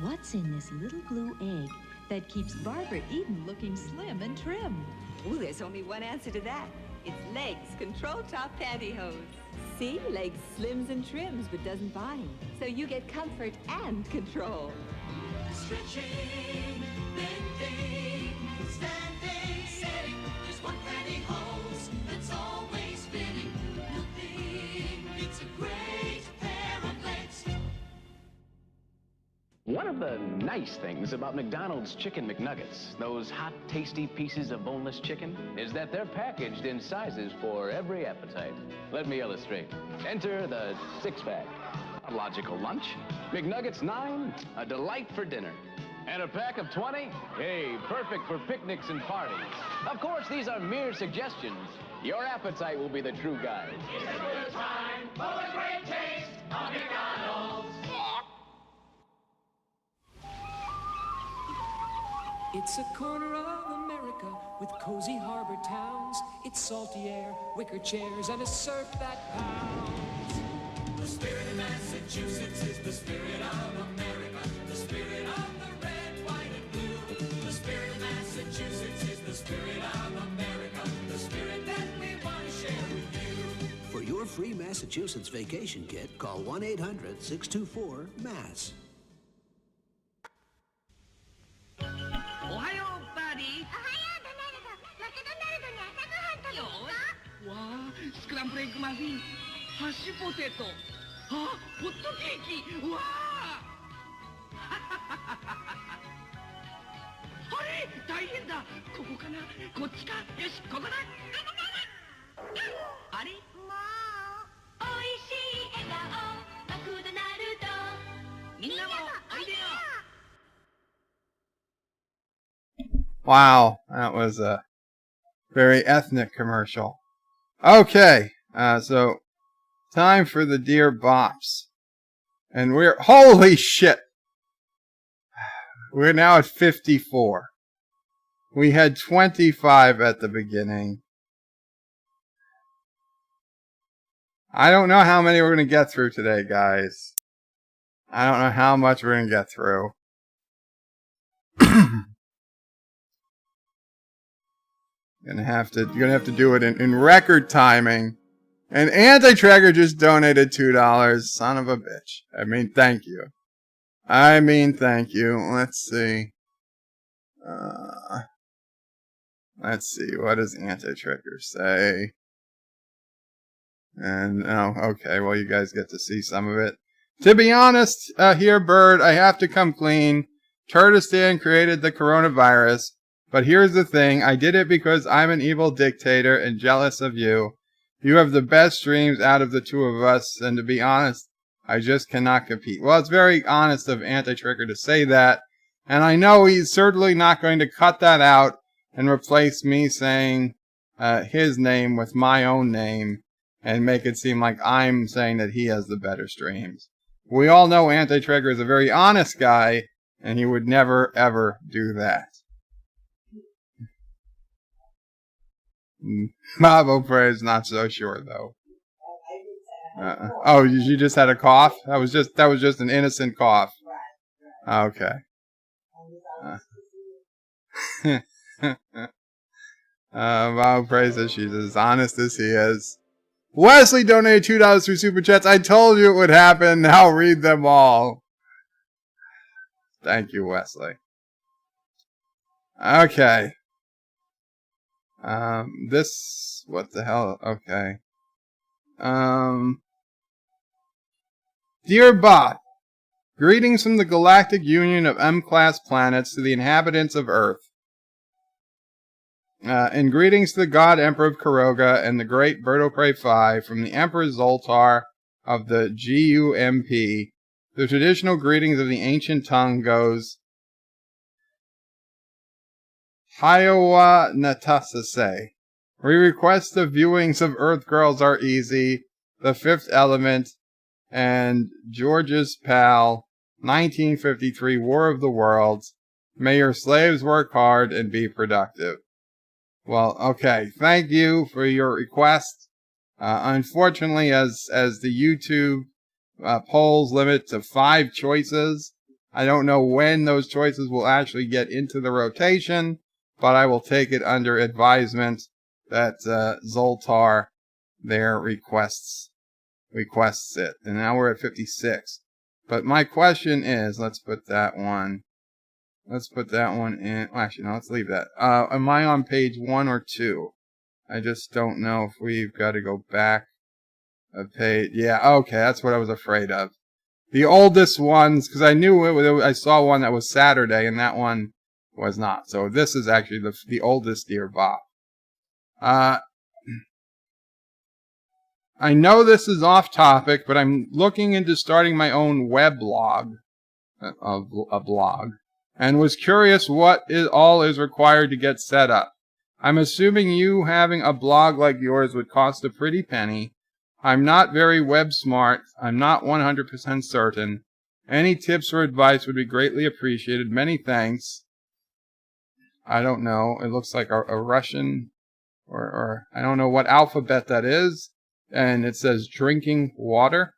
What's in this little blue egg that keeps Barbara Eden looking slim and trim? Ooh, there's only one answer to that. It's Legs Control Top Pantyhose. See, Legs slims and trims but doesn't bind. So you get comfort and control. Stretching, bending, standing, setting. There's one pantyhose that's always fitting. Nothing beats a great pair of legs. One of the nice things about McDonald's Chicken McNuggets, those hot, tasty pieces of boneless chicken, is that they're packaged in sizes for every appetite. Let me illustrate. Enter the six-pack. A logical lunch. McNuggets 9, a delight for dinner. And a pack of 20? Hey, perfect for picnics and parties. Of course, these are mere suggestions. Your appetite will be the true guide. It's a good time for a great taste of McDonald's. It's a corner of America with cozy harbor towns. It's salty air, wicker chairs, and a surf that pounds. The spirit of Massachusetts is the spirit of America. The spirit of the red, white, and blue. The spirit of Massachusetts is the spirit of America. The spirit that we want to share with you. For your free Massachusetts vacation kit, call 1-800-624-MASS. Wow, that was a very ethnic commercial. Okay, so time for the Dear Bops. And holy shit! We're now at 54. We had 25 at the beginning. I don't know how many we're going to get through today, guys. I don't know how much we're going to get through. You're gonna have to do it in record timing. And Anti-Tracker just donated $2. Son of a bitch. I mean, thank you. Let's see. Let's see. What does Anti-Tracker say? And, oh, okay. Well, you guys get to see some of it. To be honest, here, Bird, I have to come clean. Turtistan created the coronavirus. But here's the thing, I did it because I'm an evil dictator and jealous of you. You have the best streams out of the two of us, and to be honest, I just cannot compete. Well, it's very honest of Anti-Tracker to say that, and I know he's certainly not going to cut that out and replace me saying his name with my own name and make it seem like I'm saying that he has the better streams. We all know Anti-Tracker is a very honest guy, and he would never, ever do that. Mavo Praise not so sure though. Oh, you just had a cough? That was just an innocent cough. Okay. Mavo Praise says she's as honest as he is. Wesley donated $2 through Super Chats. I told you it would happen. Now read them all. Thank you, Wesley. Okay. What the hell? Okay. Dear Bop, greetings from the Galactic Union of M-Class planets to the inhabitants of Earth. And greetings to the God Emperor of Kuroga and the great Birdo Prey 5 from the Emperor Zoltar of the GUMP. The traditional greetings of the ancient tongue goes, Hiowa Natasase. We request the viewings of Earth Girls Are Easy, The Fifth Element, and George's Pal, 1953 War of the Worlds. May your slaves work hard and be productive. Well, okay. Thank you for your request. Unfortunately, as the YouTube polls limit to 5 choices, I don't know when those choices will actually get into the rotation. But I will take it under advisement that Zoltar there requests it. And now we're at 56. But my question is, let's put that one in. Actually, no, let's leave that. Am I on page 1 or 2? I just don't know if we've got to go back a page. Yeah, okay, that's what I was afraid of. The oldest ones, because I knew I saw one that was Saturday, and that one was not. So this is actually the oldest Dear Bop. I know this is off topic, but I'm looking into starting my own weblog, a blog, and was curious what all is required to get set up. I'm assuming you having a blog like yours would cost a pretty penny. I'm not very web smart. I'm not 100% certain. Any tips or advice would be greatly appreciated. Many thanks. I don't know. It looks like a Russian or I don't know what alphabet that is. And it says drinking water.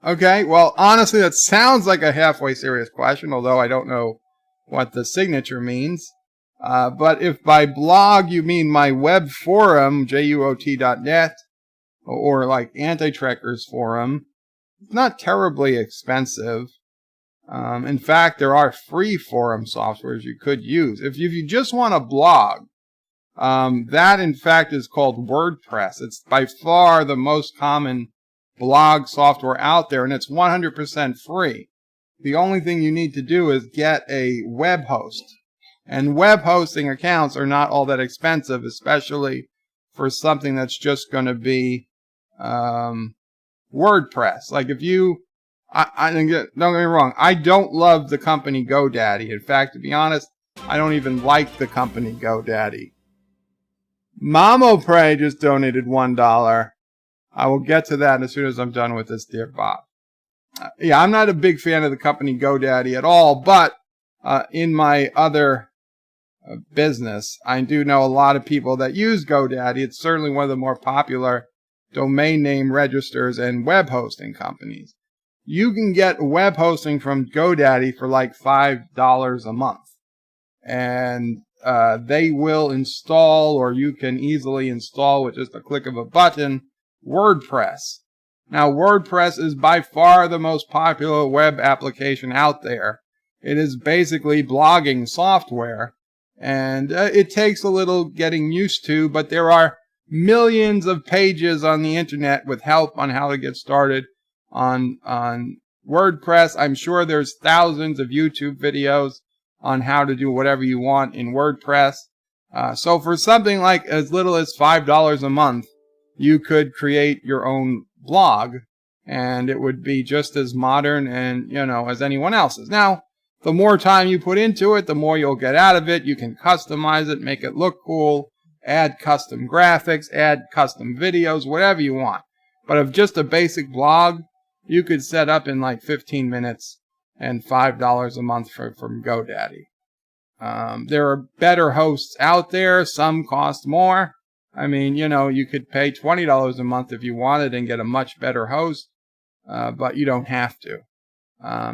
Okay, well, honestly, that sounds like a halfway serious question, although I don't know what the signature means. But if by blog you mean my web forum, JUOT.net, or like Anti-Tracker's forum, it's not terribly expensive. In fact, there are free forum softwares you could use. If you just want a blog, that in fact is called WordPress. It's by far the most common blog software out there, and it's 100% free. The only thing you need to do is get a web host. And web hosting accounts are not all that expensive, especially for something that's just going to be WordPress. Like if you... don't get me wrong, I don't love the company GoDaddy. In fact, to be honest, I don't even like the company GoDaddy. Mamo Prey just donated $1. I will get to that as soon as I'm done with this Dear Bop. Yeah, I'm not a big fan of the company GoDaddy at all, but in my other business. I do know a lot of people that use GoDaddy. It's certainly one of the more popular domain name registers and web hosting companies. You can get web hosting from GoDaddy for like $5 a month. And they will install, or you can easily install with just a click of a button, WordPress. Now, WordPress is by far the most popular web application out there. It is basically blogging software, and it takes a little getting used to, but there are millions of pages on the internet with help on how to get started on WordPress. I'm sure there's thousands of YouTube videos on how to do whatever you want in WordPress. So for something like as little as $5 a month, you could create your own blog, and it would be just as modern and, as anyone else's. Now, the more time you put into it, the more you'll get out of it. You can customize it, make it look cool, add custom graphics, add custom videos, whatever you want. But of just a basic blog, you could set up in like 15 minutes and $5 a month from GoDaddy. There are better hosts out there. Some cost more. I mean, you could pay $20 a month if you wanted and get a much better host, but you don't have to.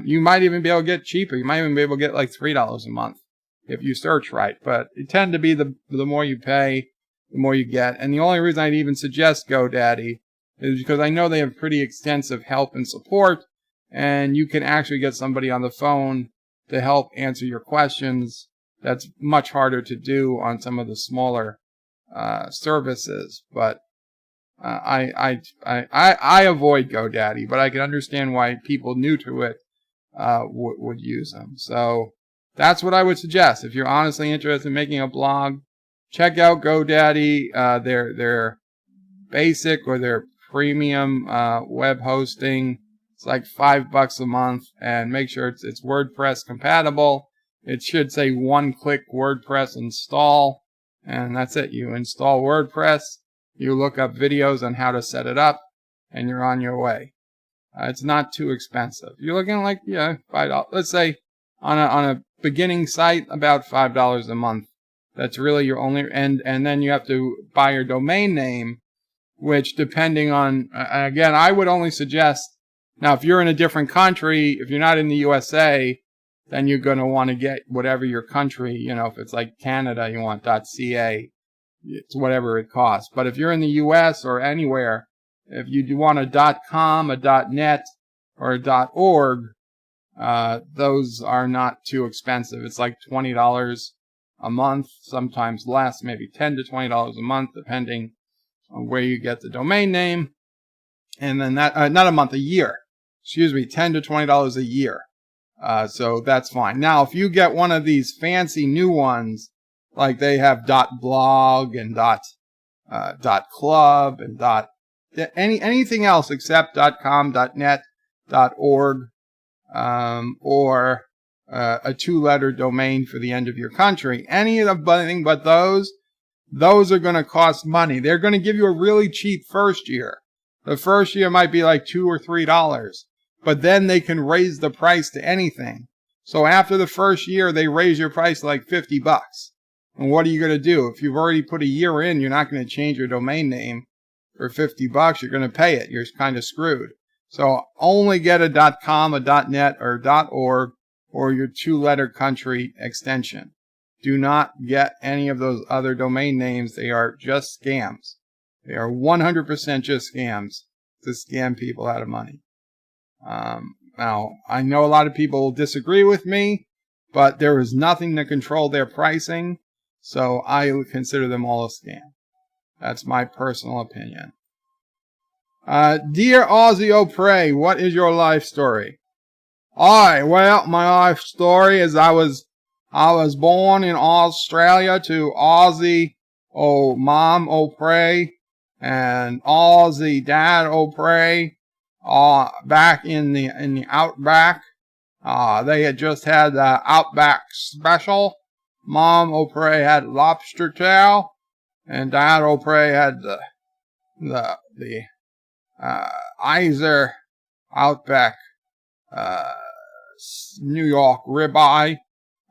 You might even be able to get cheaper. You might even be able to get like $3 a month if you search right. But it tend to be the more you pay, the more you get. And the only reason I'd even suggest GoDaddy is because I know they have pretty extensive help and support, and you can actually get somebody on the phone to help answer your questions. That's much harder to do on some of the smaller services. But I avoid GoDaddy, but I can understand why people new to it would use them. So that's what I would suggest. If you're honestly interested in making a blog, check out GoDaddy. Their basic or their premium web hosting. It's like $5 a month, and make sure it's WordPress compatible. It should say one-click WordPress install, and that's it. You install WordPress, you look up videos on how to set it up, and you're on your way. It's not too expensive. You're looking like, $5. Let's say on a beginning site, about $5 a month. That's really your only, and then you have to buy your domain name, which depending on, again, I would only suggest, now if you're in a different country, if you're not in the USA, then you're going to want to get whatever your country, if it's like Canada, you want .ca, it's whatever it costs. But if you're in the US or anywhere, if you do want a .com, a .net, or a .org, those are not too expensive. It's like $20 a month, sometimes less, maybe $10 to $20 a month, depending on where you get the domain name. And then that, not a month, a year. $10 to $20 a year. So that's fine. Now, if you get one of these fancy new ones, like they have .blog and .club and anything else except .com, .net, .org, or a two-letter domain for the end of your country, anything but those are going to cost money. They're going to give you a really cheap first year. The first year might be like $2 or $3. But then they can raise the price to anything. So after the first year, they raise your price to like $50. And what are you going to do? If you've already put a year in, you're not going to change your domain name for $50. You're going to pay it. You're kind of screwed. So only get a .com, a .net, or .org, or your two-letter country extension. Do not get any of those other domain names. They are just scams. They are 100% just scams to scam people out of money. Now, I know a lot of people will disagree with me, but there is nothing to control their pricing, so I would consider them all a scam. That's my personal opinion. Dear Ozzy O'Prey, what is your life story? Well, my life story is I was born in Australia to Ozzy Mom O'Prey and Ozzy Dad O'Prey. Back in the Outback. They had just had the Outback special. Mom O'Prey had lobster tail, and Dad O'Prey had the Iser Outback New York ribeye.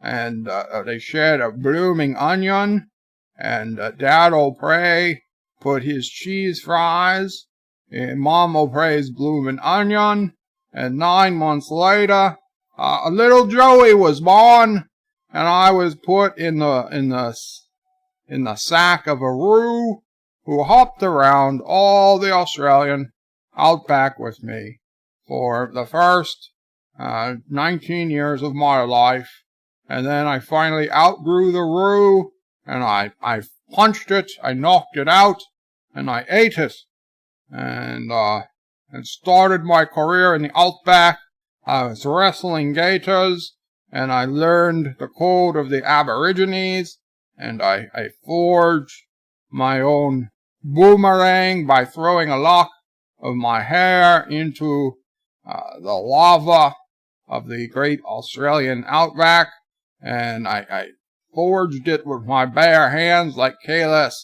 and they shared a blooming onion, and Dad'll pray put his cheese fries, and Mom'll pray his blooming onion, and 9 months later, little Joey was born, and I was put in the sack of a roo who hopped around all the Australian outback with me for the first 19 years of my life, and then I finally outgrew the roo, and I punched it, I knocked it out, and I ate it, and started my career in the outback. I was wrestling gators, and I learned the code of the Aborigines, and I forged my own boomerang by throwing a lock of my hair into the lava of the great Australian outback, and I forged it with my bare hands like Kalis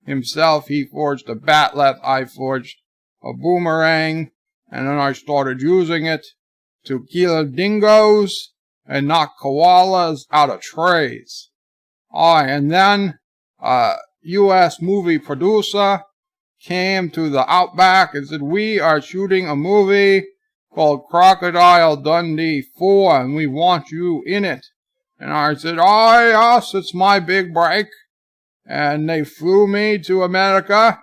himself. He forged a batlet, I forged a boomerang, and then I started using it to kill dingoes and knock koalas out of trays. And then U.S. movie producer came to the outback and said, we are shooting a movie called Crocodile Dundee 4, and we want you in it. And I said, oh, yes, it's my big break. And they flew me to America,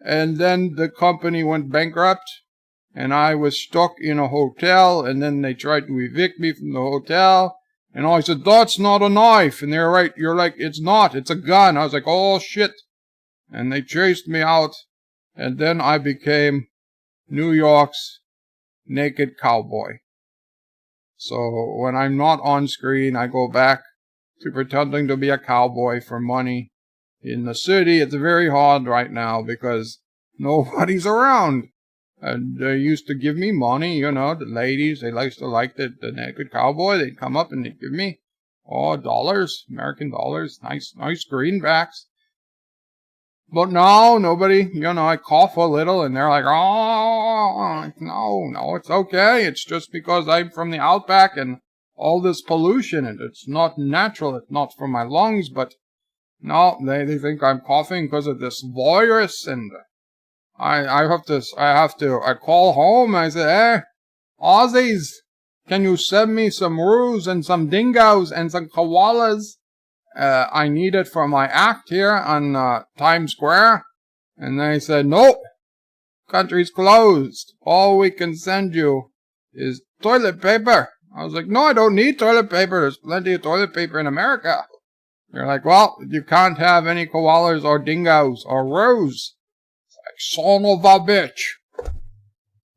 and then the company went bankrupt, and I was stuck in a hotel, and then they tried to evict me from the hotel, and I said, that's not a knife, and they're right, you're like, it's not, it's a gun. I was like, oh, shit. And they chased me out, and then I became New York's naked cowboy. So when I'm not on screen, I go back to pretending to be a cowboy for money. In the city, it's very hard right now because nobody's around. And they used to give me money, you know, the ladies, they used to like the naked cowboy. They'd come up and they'd give me, dollars, American dollars, nice greenbacks. But now, nobody, you know, I cough a little and they're like, oh, no, it's okay. It's just because I'm from the outback and all this pollution, and it's not natural. It's not for my lungs, but no, they think I'm coughing because of this virus, and I call home and I say, hey, Aussies, can you send me some roos and some dingoes and some koalas? I need it for my act here on Times Square. And they said, nope, country's closed. All we can send you is toilet paper. I was like, no, I don't need toilet paper. There's plenty of toilet paper in America. They're like, well, you can't have any koalas or dingoes or roos. It's like, son of a bitch.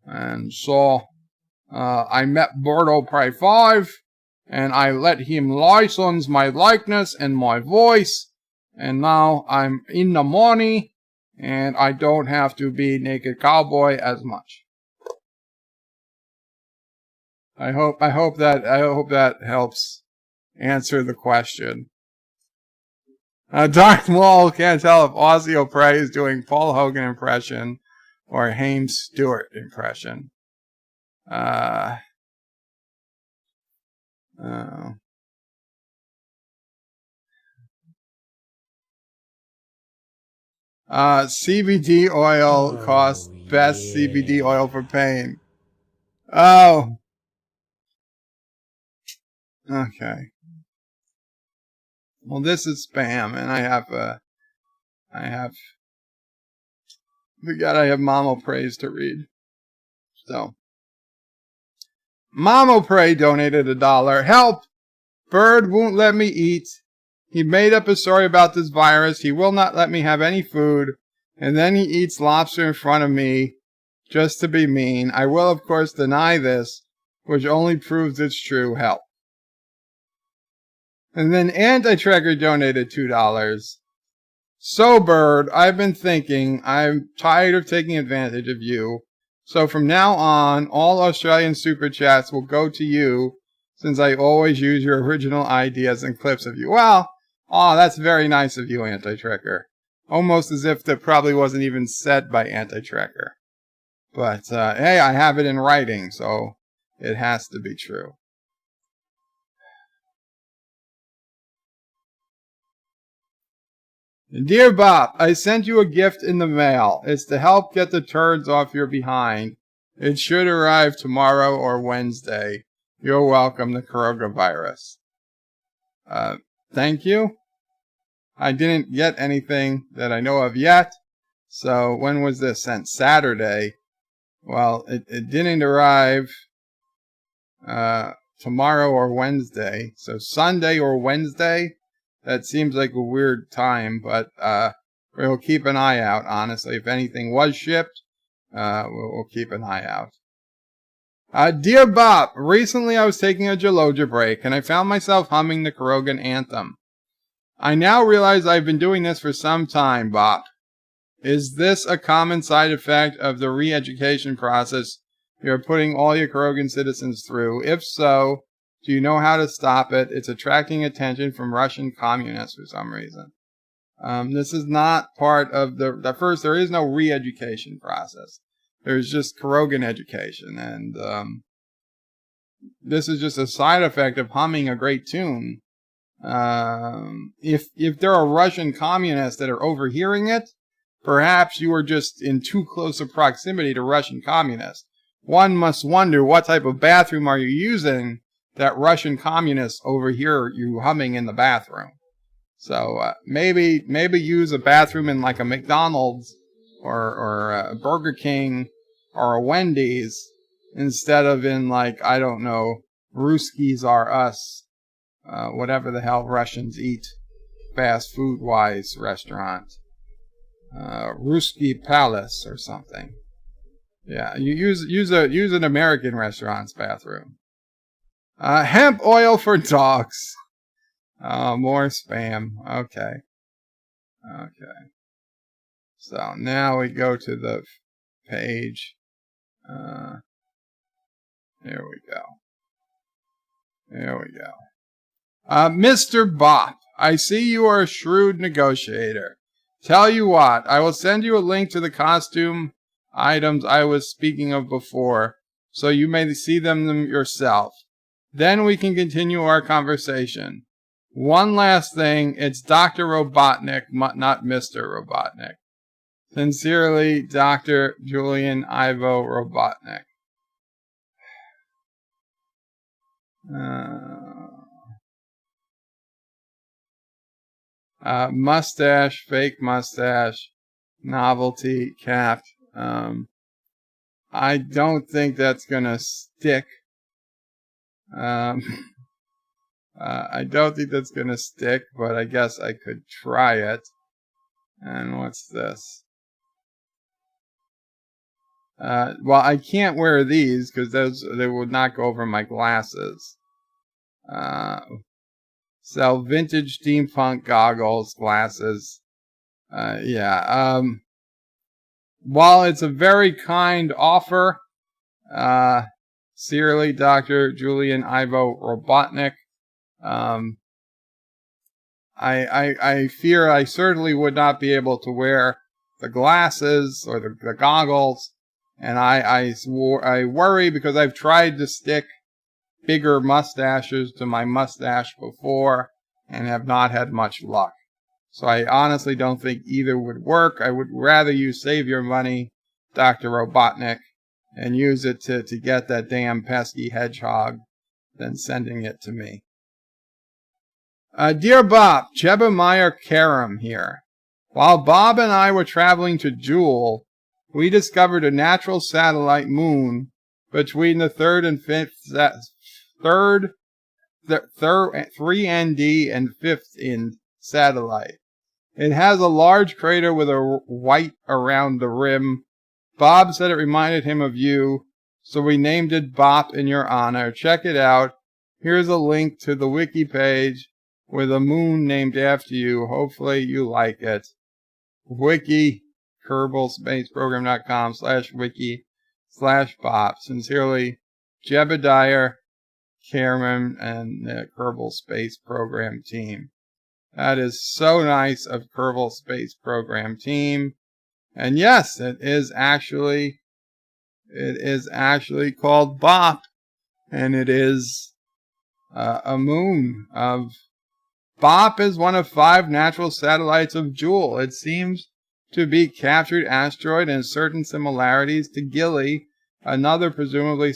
And so I met Birdo Prey 5. And I let him license my likeness and my voice, and now I'm in the money, and I don't have to be naked cowboy as much. I hope that helps answer the question. Darth Maul can't tell if Ozzy O'Prey is doing Paul Hogan impression or Hames Stewart impression. CBD oil costs best CBD oil for pain. Oh. Okay. Well, this is spam, and I have Mamo Praise to read. So. Mamo Pray donated $1. Help! Bird won't let me eat. He made up a story about this virus. He will not let me have any food. And then he eats lobster in front of me just to be mean. I will, of course, deny this, which only proves it's true. Help. And then Anti-Tracker donated $2. So, Bird, I've been thinking, I'm tired of taking advantage of you. So from now on, all Australian Super Chats will go to you, since I always use your original ideas and clips of you. Well, that's very nice of you, Anti-Tracker. Almost as if that probably wasn't even said by Anti-Tracker. But, hey, I have it in writing, so it has to be true. Dear Bop, I sent you a gift in the mail. It's to help get the turds off your behind. It should arrive tomorrow or Wednesday. You're welcome, the coronavirus. Thank you. I didn't get anything that I know of yet. So when was this sent? Saturday. Well, it didn't arrive tomorrow or Wednesday. So Sunday or Wednesday. That seems like a weird time, but we'll keep an eye out, honestly. If anything was shipped, we'll keep an eye out. Dear Bop, recently I was taking a Gelogia break, and I found myself humming the Krogan anthem. I now realize I've been doing this for some time, Bop. Is this a common side effect of the re-education process you're putting all your Krogan citizens through? If so, do you know how to stop it? It's attracting attention from Russian communists for some reason. This is not part of the first, there is no re-education process. There's just Krogan education. And this is just a side effect of humming a great tune. If there are Russian communists that are overhearing it, perhaps you are just in too close a proximity to Russian communists. One must wonder, what type of bathroom are you using that Russian communists overhear you humming in the bathroom? So maybe use a bathroom in like a McDonald's or a Burger King or a Wendy's instead of in, like, I don't know, Ruskies Are Us, whatever the hell Russians eat fast food wise restaurant, Ruski Palace or something. Yeah, you use an American restaurant's bathroom. Hemp oil for dogs. More spam. Okay. So now we go to the page. Here we go. Mr. Bop, I see you are a shrewd negotiator. Tell you what, I will send you a link to the costume items I was speaking of before, so you may see them yourself. Then we can continue our conversation. One last thing, it's Dr. Robotnik, not Mr. Robotnik. Sincerely, Dr. Julian Ivo Robotnik. Mustache, fake mustache, novelty, capped. I don't think that's gonna stick. I don't think that's gonna stick, but I guess I could try it. And what's this? Well, I can't wear these because they would not go over my glasses. Sell vintage steampunk goggles, glasses. While it's a very kind offer, sincerely, Dr. Julian Ivo Robotnik, I fear I certainly would not be able to wear the glasses or the goggles, and I worry because I've tried to stick bigger mustaches to my mustache before and have not had much luck. So I honestly don't think either would work. I would rather you save your money, Dr. Robotnik, and use it to get that damn pesky hedgehog than sending it to me. Dear Bop, Jebediah Karam here. While Bob and I were traveling to Jewel, we discovered a natural satellite moon between the 3ND and 5th satellite. It has a large crater with a white around the rim. Bob said it reminded him of you, so we named it Bop in your honor. Check it out. Here's a link to the wiki page with a moon named after you. Hopefully you like it. Wiki, kerbal-program.com/wiki/Bop. Sincerely, Jebediah Karam and the Kerbal Space Program team. That is so nice of Kerbal Space Program team. And yes, it is actually called Bop, and it is a moon of Bop is one of 5 natural satellites of Jool. It seems to be captured asteroid and certain similarities to Gilly, another presumably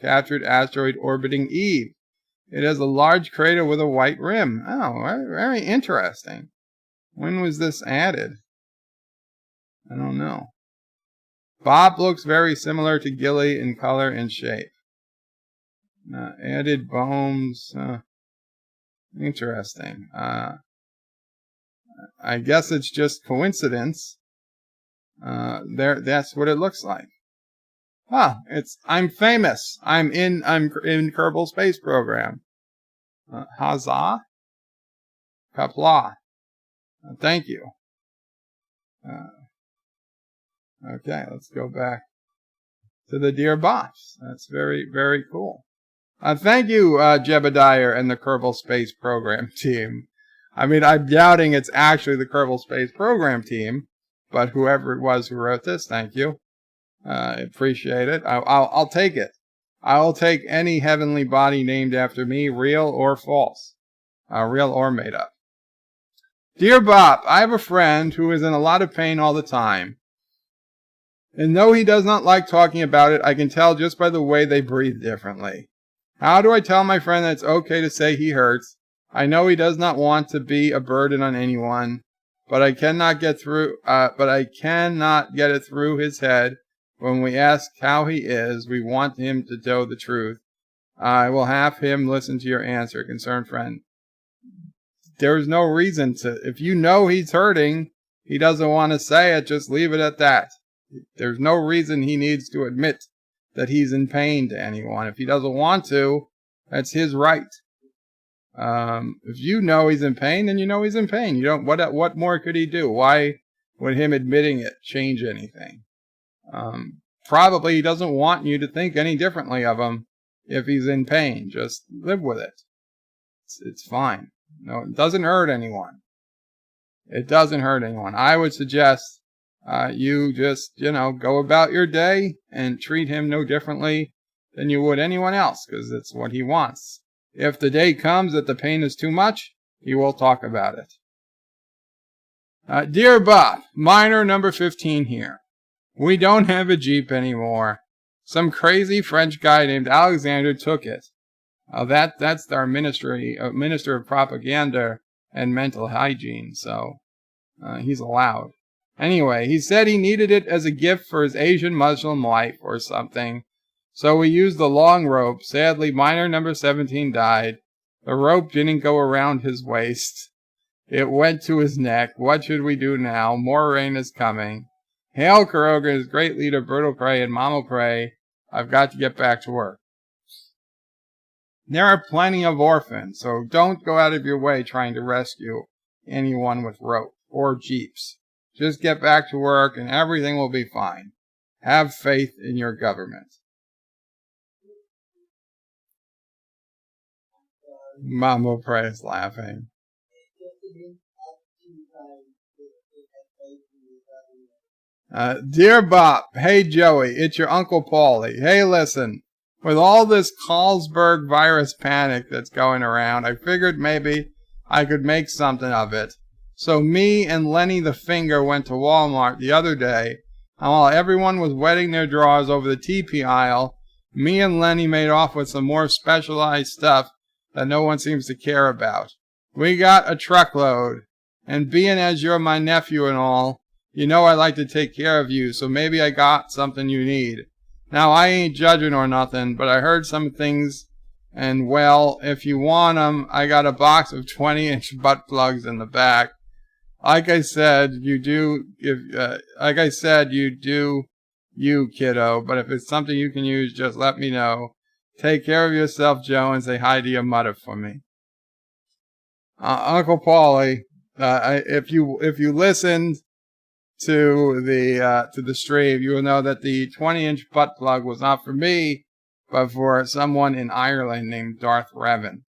captured asteroid orbiting Eve. It has a large crater with a white rim. Oh, very interesting. When was this added? I don't know. Bop looks very similar to Gilly in color and shape. Added bones. Interesting. I guess it's just coincidence. That's what it looks like. I'm famous. I'm in Kerbal Space Program. Huzzah. Qapla. Thank you. Okay, let's go back to the Dear Bops. That's very, very cool. Thank you, Jebediah and the Kerbal Space Program team. I mean, I'm doubting it's actually the Kerbal Space Program team, but whoever it was who wrote this, thank you. I appreciate it. I'll take it. I'll take any heavenly body named after me, real or false, real or made up. Dear Bop, I have a friend who is in a lot of pain all the time. And though he does not like talking about it, I can tell just by the way they breathe differently. How do I tell my friend that it's okay to say he hurts? I know he does not want to be a burden on anyone, but I cannot get it through his head. When we ask how he is, we want him to know the truth. I will have him listen to your answer, concerned friend. There's no reason to. If you know he's hurting, he doesn't want to say it, just leave it at that. There's no reason he needs to admit that he's in pain to anyone. If he doesn't want to, that's his right. If you know he's in pain, then you know he's in pain. You don't. What more could he do? Why would him admitting it change anything? Probably he doesn't want you to think any differently of him if he's in pain. Just live with it. It's fine. No, it doesn't hurt anyone. It doesn't hurt anyone. I would suggest you just, go about your day and treat him no differently than you would anyone else, because it's what he wants. If the day comes that the pain is too much, he will talk about it. Dear Bop, minor number 15 here. We don't have a Jeep anymore. Some crazy French guy named Alexander took it. That's our minister of propaganda and mental hygiene, so he's allowed. Anyway, he said he needed it as a gift for his Asian Muslim wife or something, so we used the long rope. Sadly, minor number 17 died. The rope didn't go around his waist. It went to his neck. What should we do now? More rain is coming. Hail Kuroga, his great leader, Bertle Prey and Mama Prey. I've got to get back to work. There are plenty of orphans, so don't go out of your way trying to rescue anyone with rope or jeeps. Just get back to work and everything will be fine. Have faith in your government. Mama Prey is laughing. Dear Bop, hey Joey, it's your Uncle Paulie. Hey, listen, with all this Carlsberg virus panic that's going around, I figured maybe I could make something of it. So me and Lenny the Finger went to Walmart the other day, and while everyone was wetting their drawers over the TP aisle, me and Lenny made off with some more specialized stuff that no one seems to care about. We got a truckload, and being as you're my nephew and all, you know I like to take care of you, so maybe I got something you need. Now, I ain't judging or nothing, but I heard some things, and well, if you want 'em, I got a box of 20-inch butt plugs in the back. Like I said, you do, you kiddo, but if it's something you can use, just let me know. Take care of yourself, Joe, and say hi to your mother for me. Uncle Paulie, if you listened to the stream, you will know that the 20-inch butt plug was not for me, but for someone in Ireland named Darth Revan.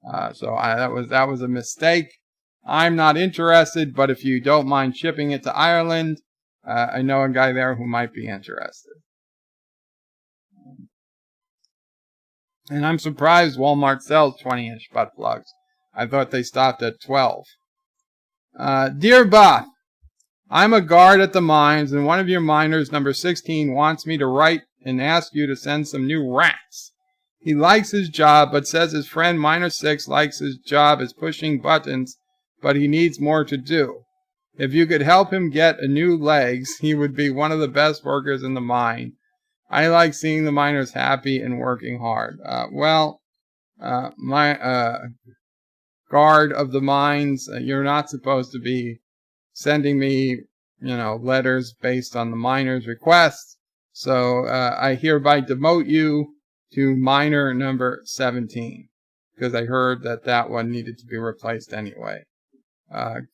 That was a mistake. I'm not interested, but if you don't mind shipping it to Ireland, I know a guy there who might be interested. And I'm surprised Walmart sells 20-inch butt plugs. I thought they stopped at 12. Dear Bop, I'm a guard at the mines, and one of your miners, number 16, wants me to write and ask you to send some new rats. He likes his job, but says his friend Miner 6 likes his job as pushing buttons, but he needs more to do. If you could help him get a new legs, he would be one of the best workers in the mine. I like seeing the miners happy and working hard. My guard of the mines, you're not supposed to be sending me, letters based on the miner's requests. So I hereby demote you to miner number 17, because I heard that one needed to be replaced anyway.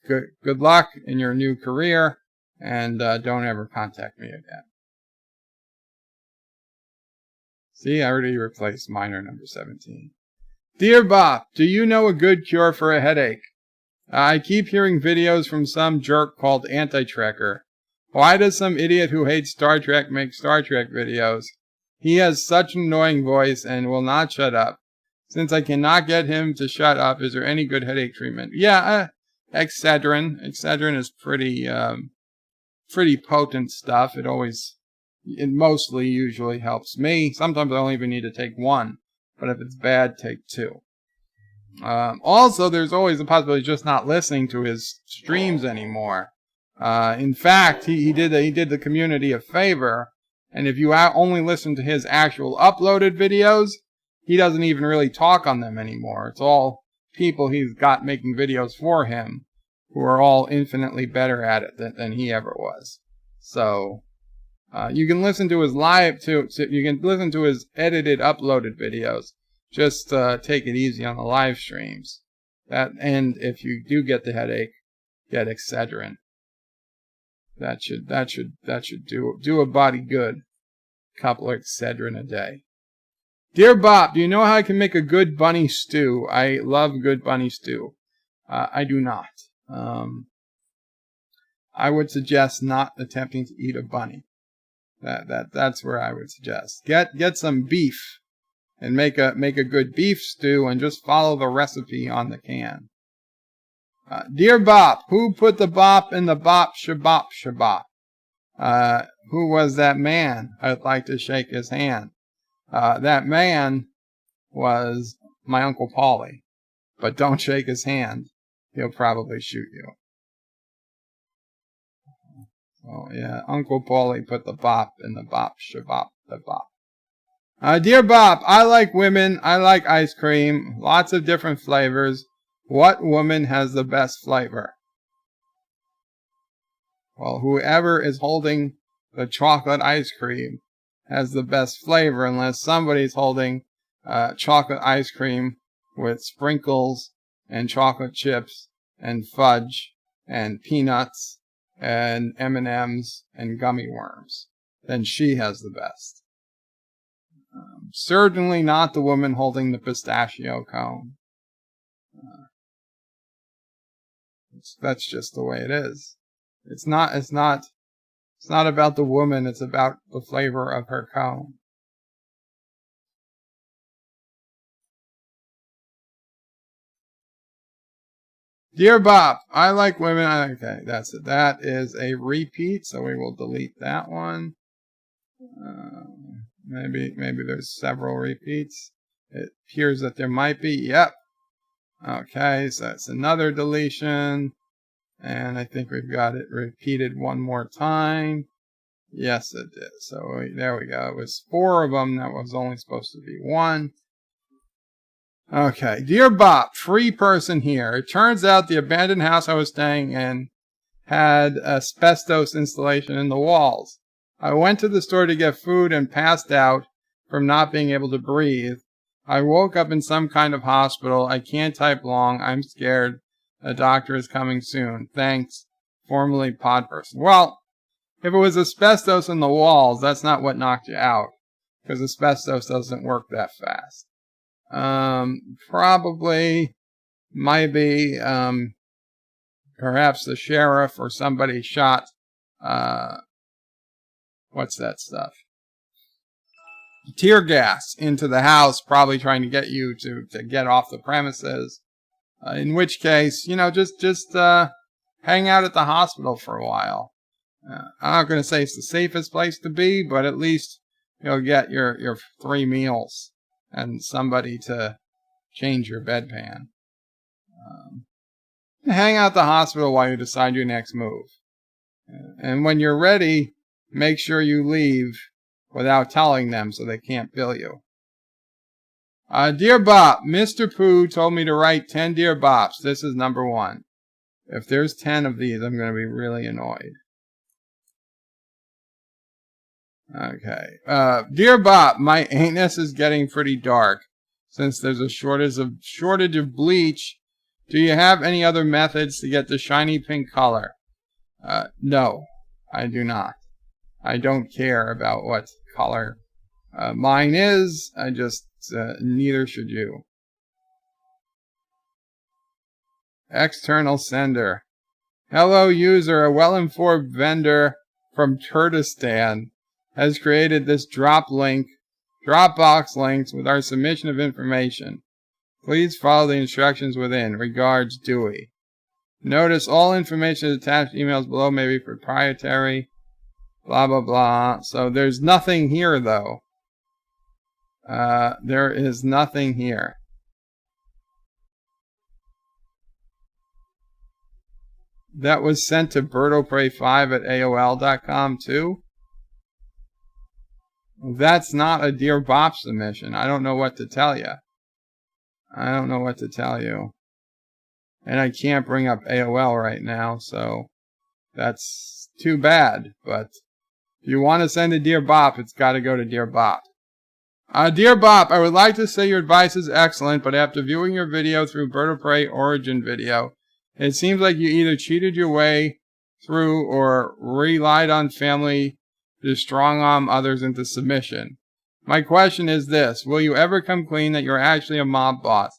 Good luck in your new career, and don't ever contact me again. See, I already replaced miner number 17. Dear Bop, do you know a good cure for a headache? I keep hearing videos from some jerk called Anti-Trekker. Why does some idiot who hates Star Trek make Star Trek videos? He has such an annoying voice and will not shut up. Since I cannot get him to shut up, is there any good headache treatment? Yeah, Excedrin. Excedrin is pretty potent stuff. It mostly usually helps me. Sometimes I don't even need to take one, but if it's bad, take two. Also, there's always the possibility of just not listening to his streams anymore. In fact, he did the community a favor, and if you only listen to his actual uploaded videos, he doesn't even really talk on them anymore. It's all people he's got making videos for him who are all infinitely better at it than he ever was. So you can listen to his you can listen to his edited uploaded videos. Just take it easy on the live streams. And if you do get the headache, get Excedrin. That should do a body good. A couple of Excedrin a day. Dear Bop, do you know how I can make a good bunny stew? I love good bunny stew. I do not. I would suggest not attempting to eat a bunny. That's where I would suggest. Get some beef and make a good beef stew and just follow the recipe on the can. Dear Bop, who put the bop in the bop shabop shabop? Who was that man? I'd like to shake his hand. That man was my Uncle Paulie. But don't shake his hand. He'll probably shoot you. Oh yeah, Uncle Paulie put the bop in the bop shabop the bop. Dear Bop, I like women. I like ice cream. Lots of different flavors. What woman has the best flavor? Well, whoever is holding the chocolate ice cream has the best flavor, unless somebody's holding chocolate ice cream with sprinkles and chocolate chips and fudge and peanuts and M&Ms and gummy worms. Then she has the best. Certainly not the woman holding the pistachio cone. That's just the way it is. It's not about the woman, it's about the flavor of her cone. Dear Bop, I like women. Okay, that's it. That is a repeat, so we will delete that one. Maybe there's several repeats. It appears that there might be. Yep. Okay, so that's another deletion. And I think we've got it repeated one more time. Yes, it did. So there we go. It was 4 of them. That was only supposed to be 1. Okay. Dear Bop, free person here. It turns out the abandoned house I was staying in had asbestos installation in the walls. I went to the store to get food and passed out from not being able to breathe. I woke up in some kind of hospital. I can't type long. I'm scared. A doctor is coming soon. Thanks. Formerly pod person. Well, if it was asbestos in the walls, that's not what knocked you out, because asbestos doesn't work that fast. Probably, maybe, perhaps the sheriff or somebody shot, what's that stuff? Tear gas into the house, probably trying to get you to get off the premises. In which case, just hang out at the hospital for a while. I'm not going to say it's the safest place to be, but at least you'll get your 3 meals and somebody to change your bedpan. Hang out at the hospital while you decide your next move. And when you're ready, make sure you leave without telling them so they can't bill you. Dear Bop, Mr. Pooh told me to write 10 Dear Bops. This is number 1. If there's 10 of these, I'm going to be really annoyed. Okay. Dear Bop, my anus is getting pretty dark. Since there's a shortage of bleach, do you have any other methods to get the shiny pink color? No, I do not. I don't care about what color mine is. I just, neither should you. External sender. Hello, user. A well-informed vendor from Kurdistan has created this Dropbox links with our submission of information. Please follow the instructions within. Regards, Dewey. Notice all information attached emails below may be proprietary. Blah, blah, blah. So there's nothing here, though. There is nothing here. That was sent to BirdoPrey5@AOL.com, too. That's not a Dear Bop submission. I don't know what to tell you. I don't know what to tell you. And I can't bring up AOL right now, so that's too bad. But if you want to send a Dear Bop, it's got to go to Dear Bop. Dear Bop, I would like to say your advice is excellent, but after viewing your video through Bird of Prey Origin video, it seems like you either cheated your way through or relied on family to strong-arm others into submission. My question is this: will you ever come clean that you're actually a mob boss?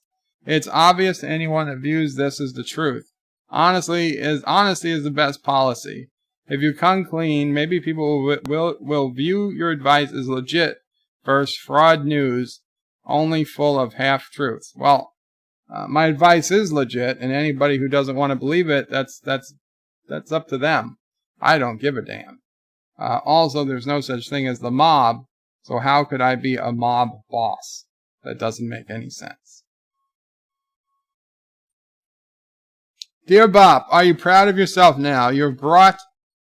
It's obvious to anyone that views this as the truth. Honesty is the best policy. If you come clean, maybe people will view your advice as legit versus fraud news, only full of half-truths. Well, my advice is legit, and anybody who doesn't want to believe it, that's up to them. I don't give a damn. Also, there's no such thing as the mob, so how could I be a mob boss? That doesn't make any sense. Dear Bop, are you proud of yourself now? You've brought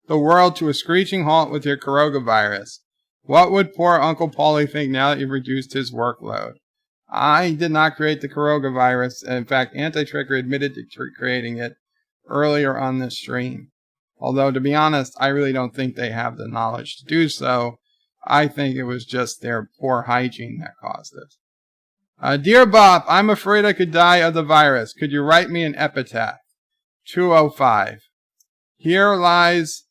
the world to a screeching halt with your coronavirus. What would poor Uncle Paulie think now that you've reduced his workload? I did not create the coronavirus. In fact, Anti-Tricker admitted to creating it earlier on this stream. Although, to be honest, I really don't think they have the knowledge to do so. I think it was just their poor hygiene that caused it. Dear Bop, I'm afraid I could die of the virus. Could you write me an epitaph? 205. Here lies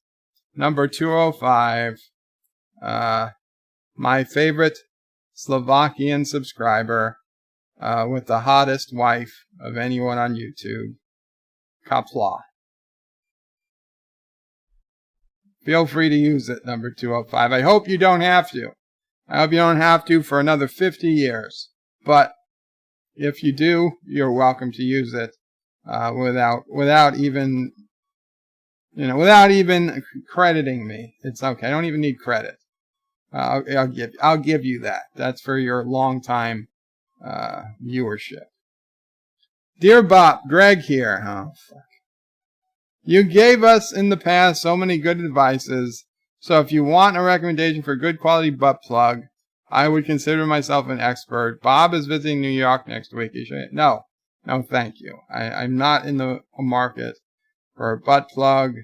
number 205. My favorite Slovakian subscriber with the hottest wife of anyone on YouTube, Qapla. Feel free to use it, number 205. I hope you don't have to. I hope you don't have to for another 50 years. But if you do, you're welcome to use it without even crediting me. It's okay. I don't even need credit. I'll give you that. That's for your long time viewership. Dear Bop, Greg here. Oh, fuck. You gave us in the past so many good advices, so if you want a recommendation for good quality butt plug, I would consider myself an expert. Bob is visiting New York next week. No, thank you. I'm not in the market for a butt plug,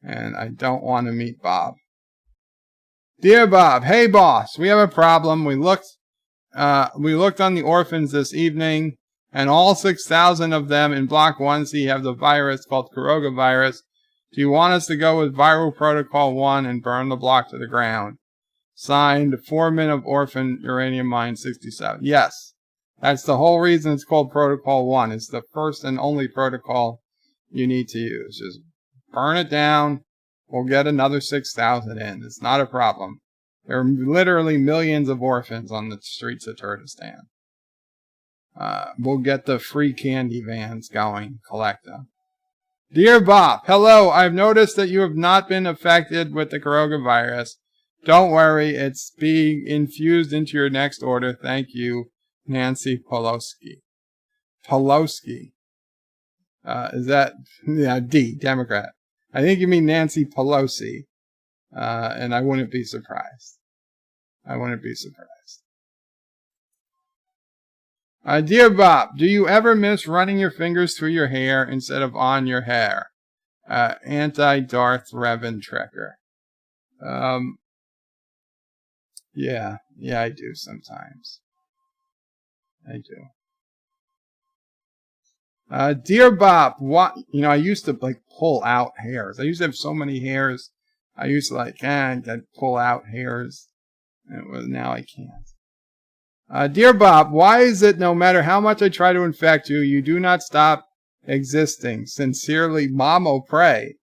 and I don't want to meet Bob. Dear Bob, hey boss, we have a problem. We looked on the orphans this evening, and all 6,000 of them in Block 1C have the virus called coronavirus. Do you want us to go with Viral Protocol 1 and burn the block to the ground? Signed, Foreman of Orphan Uranium Mine 67. Yes, that's the whole reason it's called Protocol 1. It's the first and only protocol you need to use. Just burn it down. We'll get another 6,000 in. It's not a problem. There are literally millions of orphans on the streets of Kurdistan. We'll get the free candy vans going. Collect them. Dear Bop, hello. I've noticed that you have not been affected with the coronavirus. Don't worry, it's being infused into your next order. Thank you, Nancy Pelosi. Pelosi. Is that D, Democrat? I think you mean Nancy Pelosi. And I wouldn't be surprised. Dear Bop, do you ever miss running your fingers through your hair instead of on your hair? Anti-Darth Revan Trekker. Yeah, I do sometimes. I do. Dear Bop, what, I used to pull out hairs. I used to have so many hairs. I used to I'd pull out hairs. Now I can't. Dear Bop, why is it no matter how much I try to infect you, you do not stop existing? Sincerely, Mamo Pray.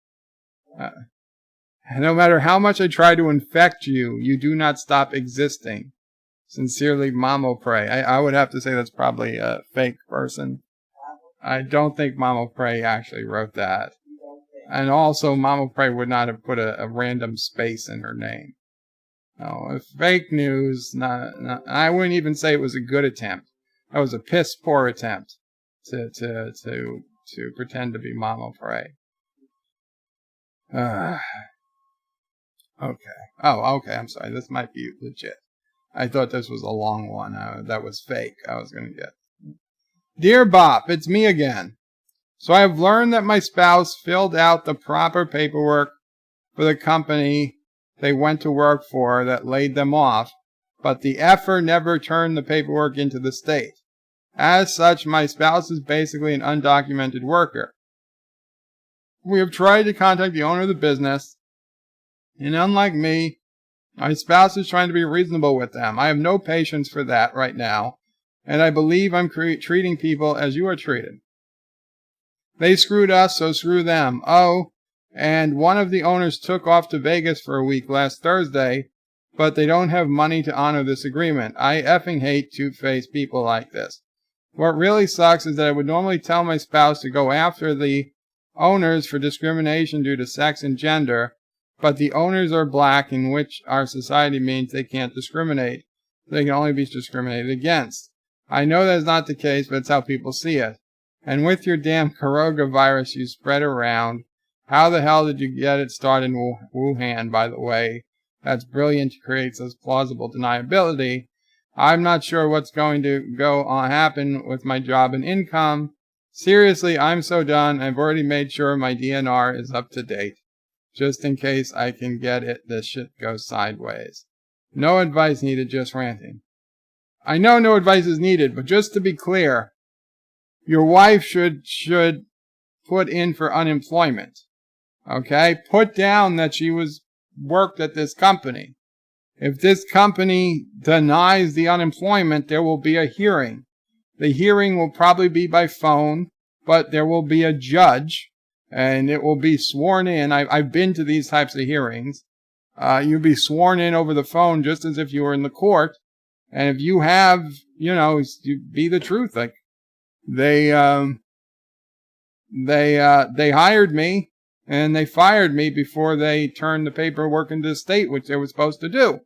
No matter how much I try to infect you, you do not stop existing. Sincerely, Mamo Pray. I would have to say that's probably a fake person. I don't think Mamo Pray actually wrote that. And also, Mamo Pray would not have put a random space in her name. No, fake news. I wouldn't even say it was a good attempt. That was a piss poor attempt to pretend to be Mama Pray. Okay. Oh, okay. I'm sorry. This might be legit. I thought this was a long one. That was fake. I was gonna get. Dear Bop, it's me again. So I have learned that my spouse filled out the proper paperwork for the company they went to work for that laid them off, but the effer never turned the paperwork into the state. As such, my spouse is basically an undocumented worker. We have tried to contact the owner of the business, and unlike me, my spouse is trying to be reasonable with them. I have no patience for that right now, and I believe I'm treating people as you are treated. They screwed us, so screw them. Oh, and one of the owners took off to Vegas for a week last Thursday, but they don't have money to honor this agreement. I effing hate two-faced people like this. What really sucks is that I would normally tell my spouse to go after the owners for discrimination due to sex and gender, but the owners are black, in which our society means they can't discriminate. They can only be discriminated against. I know that's not the case, but it's how people see it. And with your damn coronavirus you spread around, how the hell did you get it started in Wuhan, by the way? That's brilliant to create such plausible deniability. I'm not sure what's going to happen with my job and income. Seriously, I'm so done. I've already made sure my DNR is up to date. Just in case I can get it, this shit goes sideways. No advice needed, just ranting. I know no advice is needed, but just to be clear, your wife should put in for unemployment. Okay? Put down that she worked at this company. If this company denies the unemployment, there will be a hearing. The hearing will probably be by phone, but there will be a judge, and it will be sworn in. I've been to these types of hearings. You'll be sworn in over the phone just as if you were in the court. And if you have, you be the truth. Like, they hired me and they fired me before they turned the paperwork into the state, which they were supposed to do.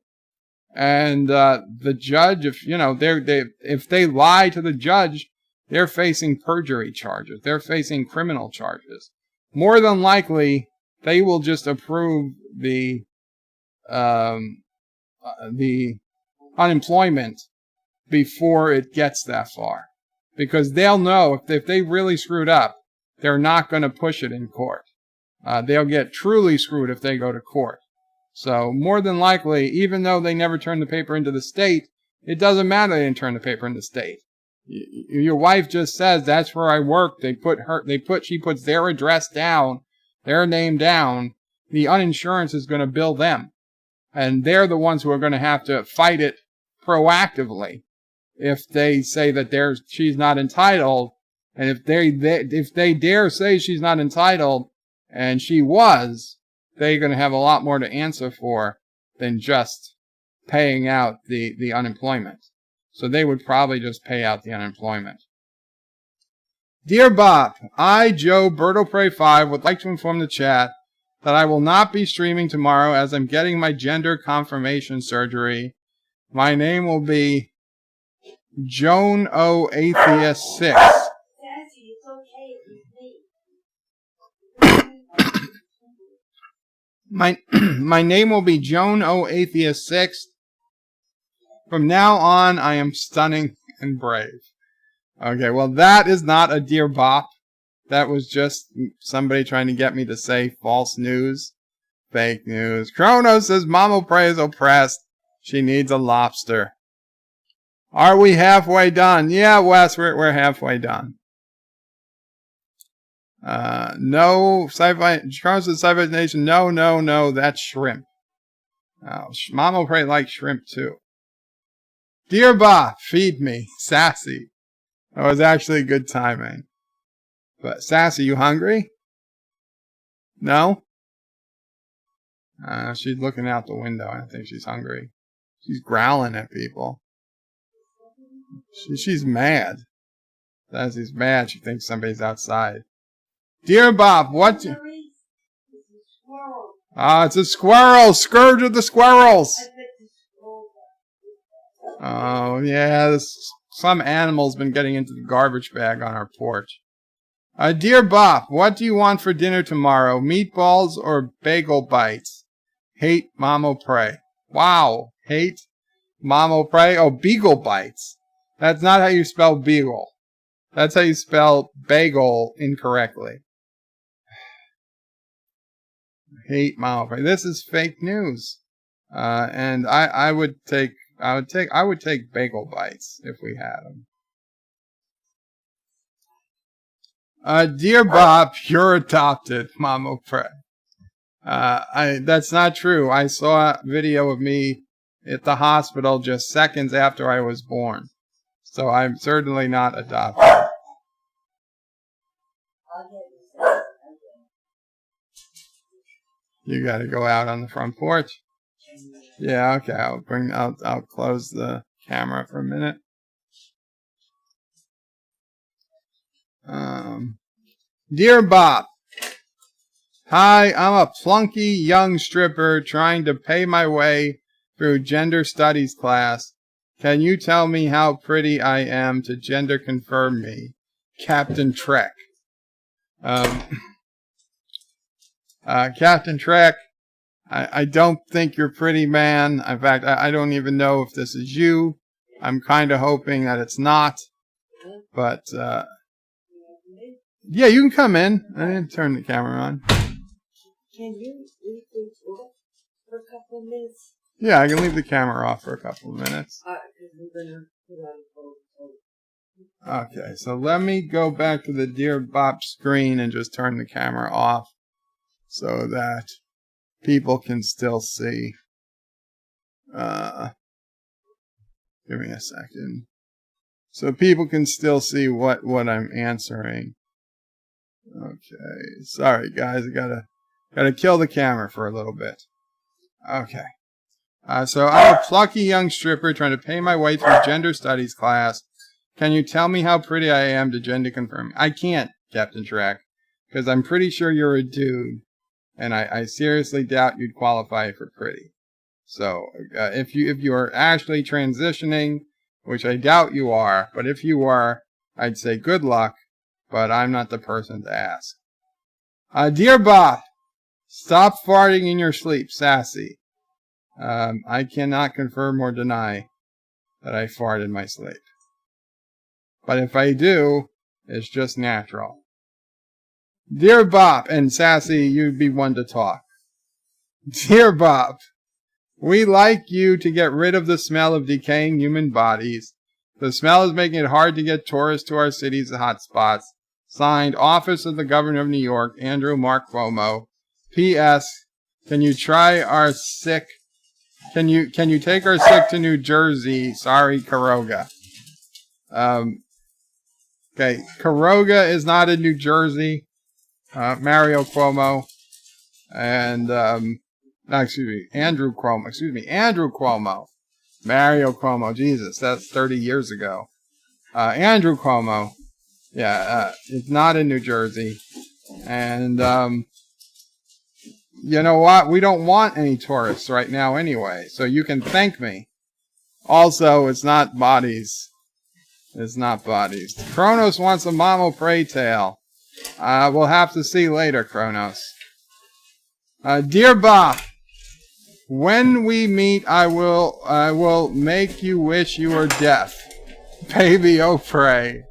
And the judge, if they lie to the judge, they're facing perjury charges. They're facing criminal charges. More than likely, they will just approve the unemployment before it gets that far, because they'll know if they really screwed up, they're not going to push it in court. They'll get truly screwed if they go to court. So more than likely, even though they never turn the paper into the state, it doesn't matter they didn't turn the paper into the state. Your wife just says, that's where I work. She puts their address down, their name down. The uninsurance is going to bill them. And they're the ones who are going to have to fight it proactively if they say that she's not entitled. And if they dare say she's not entitled, and she was, they're going to have a lot more to answer for than just paying out the unemployment. So they would probably just pay out the unemployment. Dear Bop, I, Joe, BirdoPray5, would like to inform the chat that I will not be streaming tomorrow as I'm getting my gender confirmation surgery. My name will be Joan O. Atheist 6. Sassy, it's okay. It's me. My name will be Joan O. Atheist 6. From now on, I am stunning and brave. Okay, well, that is not a Dear Bop. That was just somebody trying to get me to say false news. Fake news. Chrono says Mama Prey is oppressed. She needs a lobster. Are we halfway done? Yeah, Wes, we're halfway done. No, Sci-Fi, Chrono says Sci-Fi Nation, no, that's shrimp. Oh, Mama Prey likes shrimp too. Dear Bop, feed me. Sassy. That was actually good timing. But, Sassy, you hungry? No? She's looking out the window. I don't think she's hungry. She's growling at people. She's mad. Sassy's mad. She thinks somebody's outside. Dear Bop, what... It's a squirrel! Scourge of the squirrels! Oh, yeah, some animal's been getting into the garbage bag on our porch. Dear Bop, what do you want for dinner tomorrow? Meatballs or bagel bites? Hate Mama Prey. Wow, hate Mama Prey? Oh, beagle bites. That's not how you spell beagle. That's how you spell bagel incorrectly. Hate Mama Prey. This is fake news. And I would take bagel bites if we had them. Dear Bop, you're adopted, Mama Prey. That's not true. I saw a video of me at the hospital just seconds after I was born. So I'm certainly not adopted. You gotta go out on the front porch. Yeah, okay, I'll close the camera for a minute. Dear Bop, hi, I'm a plunky young stripper trying to pay my way through gender studies class. Can you tell me how pretty I am to gender confirm me? Captain Trek. Captain Trek, I don't think you're pretty, man. In fact, I don't even know if this is you. I'm kind of hoping that it's not. But, yeah, you can come in. I didn't turn the camera on. Can you leave this off for a couple of minutes? Yeah, I can leave the camera off for a couple of minutes. Because we're going to put on hold. Okay, so let me go back to the Dear Bop screen and just turn the camera off so that people can still see. Give me a second. So people can still see what I'm answering. Okay, sorry guys, I gotta kill the camera for a little bit. Okay. So I'm a plucky young stripper trying to pay my way through gender studies class. Can you tell me how pretty I am to gender confirm? I can't, Captain Trek, because I'm pretty sure you're a dude, and I seriously doubt you'd qualify for pretty. So if you are actually transitioning, which I doubt you are, but if you are, I'd say good luck, but I'm not the person to ask. Dear Bop, stop farting in your sleep, Sassy. I cannot confirm or deny that I fart in my sleep. But if I do, it's just natural. Dear Bop, and Sassy, you'd be one to talk. Dear Bop, we like you to get rid of the smell of decaying human bodies. The smell is making it hard to get tourists to our cities and hotspots. Signed, Office of the Governor of New York, Andrew Mark Cuomo. P.S. Can you try our sick? Can you take our sick to New Jersey? Sorry, Caroga. Okay, Caroga is not in New Jersey. Mario Cuomo. And, Andrew Cuomo. Mario Cuomo. Jesus, that's 30 years ago. Andrew Cuomo. Yeah, it's not in New Jersey. And, you know what? We don't want any tourists right now anyway. So you can thank me. Also, it's not bodies. It's not bodies. Kronos wants a Mamo Prey tale. We'll have to see later, Kronos. Dear Bop, when we meet, I will make you wish you were deaf. Baby O'Prey.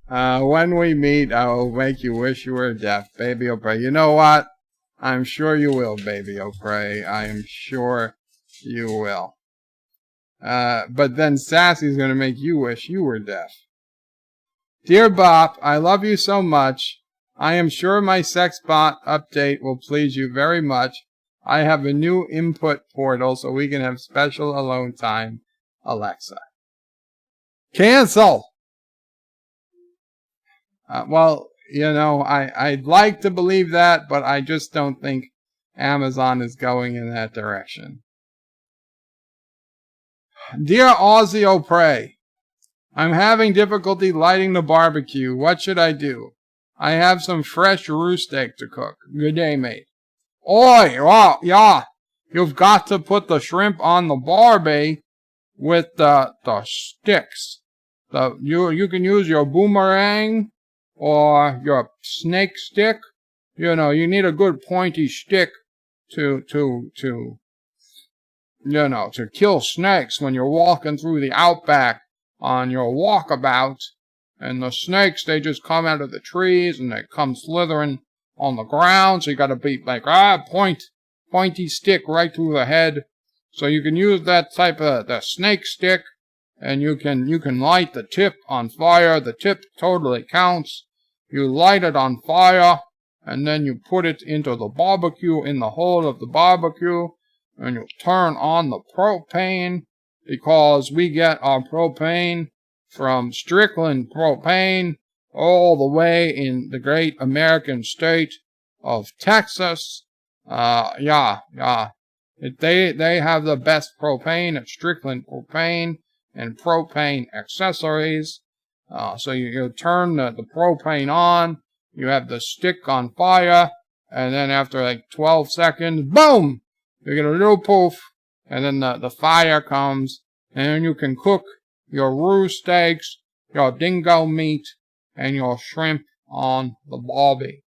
When we meet, I will make you wish you were deaf. Baby O'Prey. You know what? I'm sure you will, Baby O'Prey. I am sure you will. But then Sassy's going to make you wish you were deaf. Dear Bop, I love you so much. I am sure my sexbot update will please you very much. I have a new input portal so we can have special alone time. Alexa. Cancel! Well, you know, I'd like to believe that, but I just don't think Amazon is going in that direction. Dear Aussie O'Prey, I'm having difficulty lighting the barbecue. What should I do? I have some fresh roost steak to cook. Good day, mate. Oi, oh, yeah, you've got to put the shrimp on the barbie with the sticks. You can use your boomerang or your snake stick. You know, you need a good pointy stick to kill snakes when you're walking through the outback on your walkabout. And the snakes, they just come out of the trees and they come slithering on the ground. So you gotta be like, pointy stick right through the head. So you can use that type of, the snake stick, and you can light the tip on fire. The tip totally counts. You light it on fire, and then you put it into the barbecue, in the hole of the barbecue, and you turn on the propane, because we get our propane from Strickland Propane all the way in the great American state of Texas. They have the best propane at Strickland Propane and propane accessories. So you turn the propane on, you have the stick on fire, and then after like 12 seconds, boom! You get a little poof, and then the fire comes, and then you can cook your roost steaks, your dingo meat, and your shrimp on the barbie.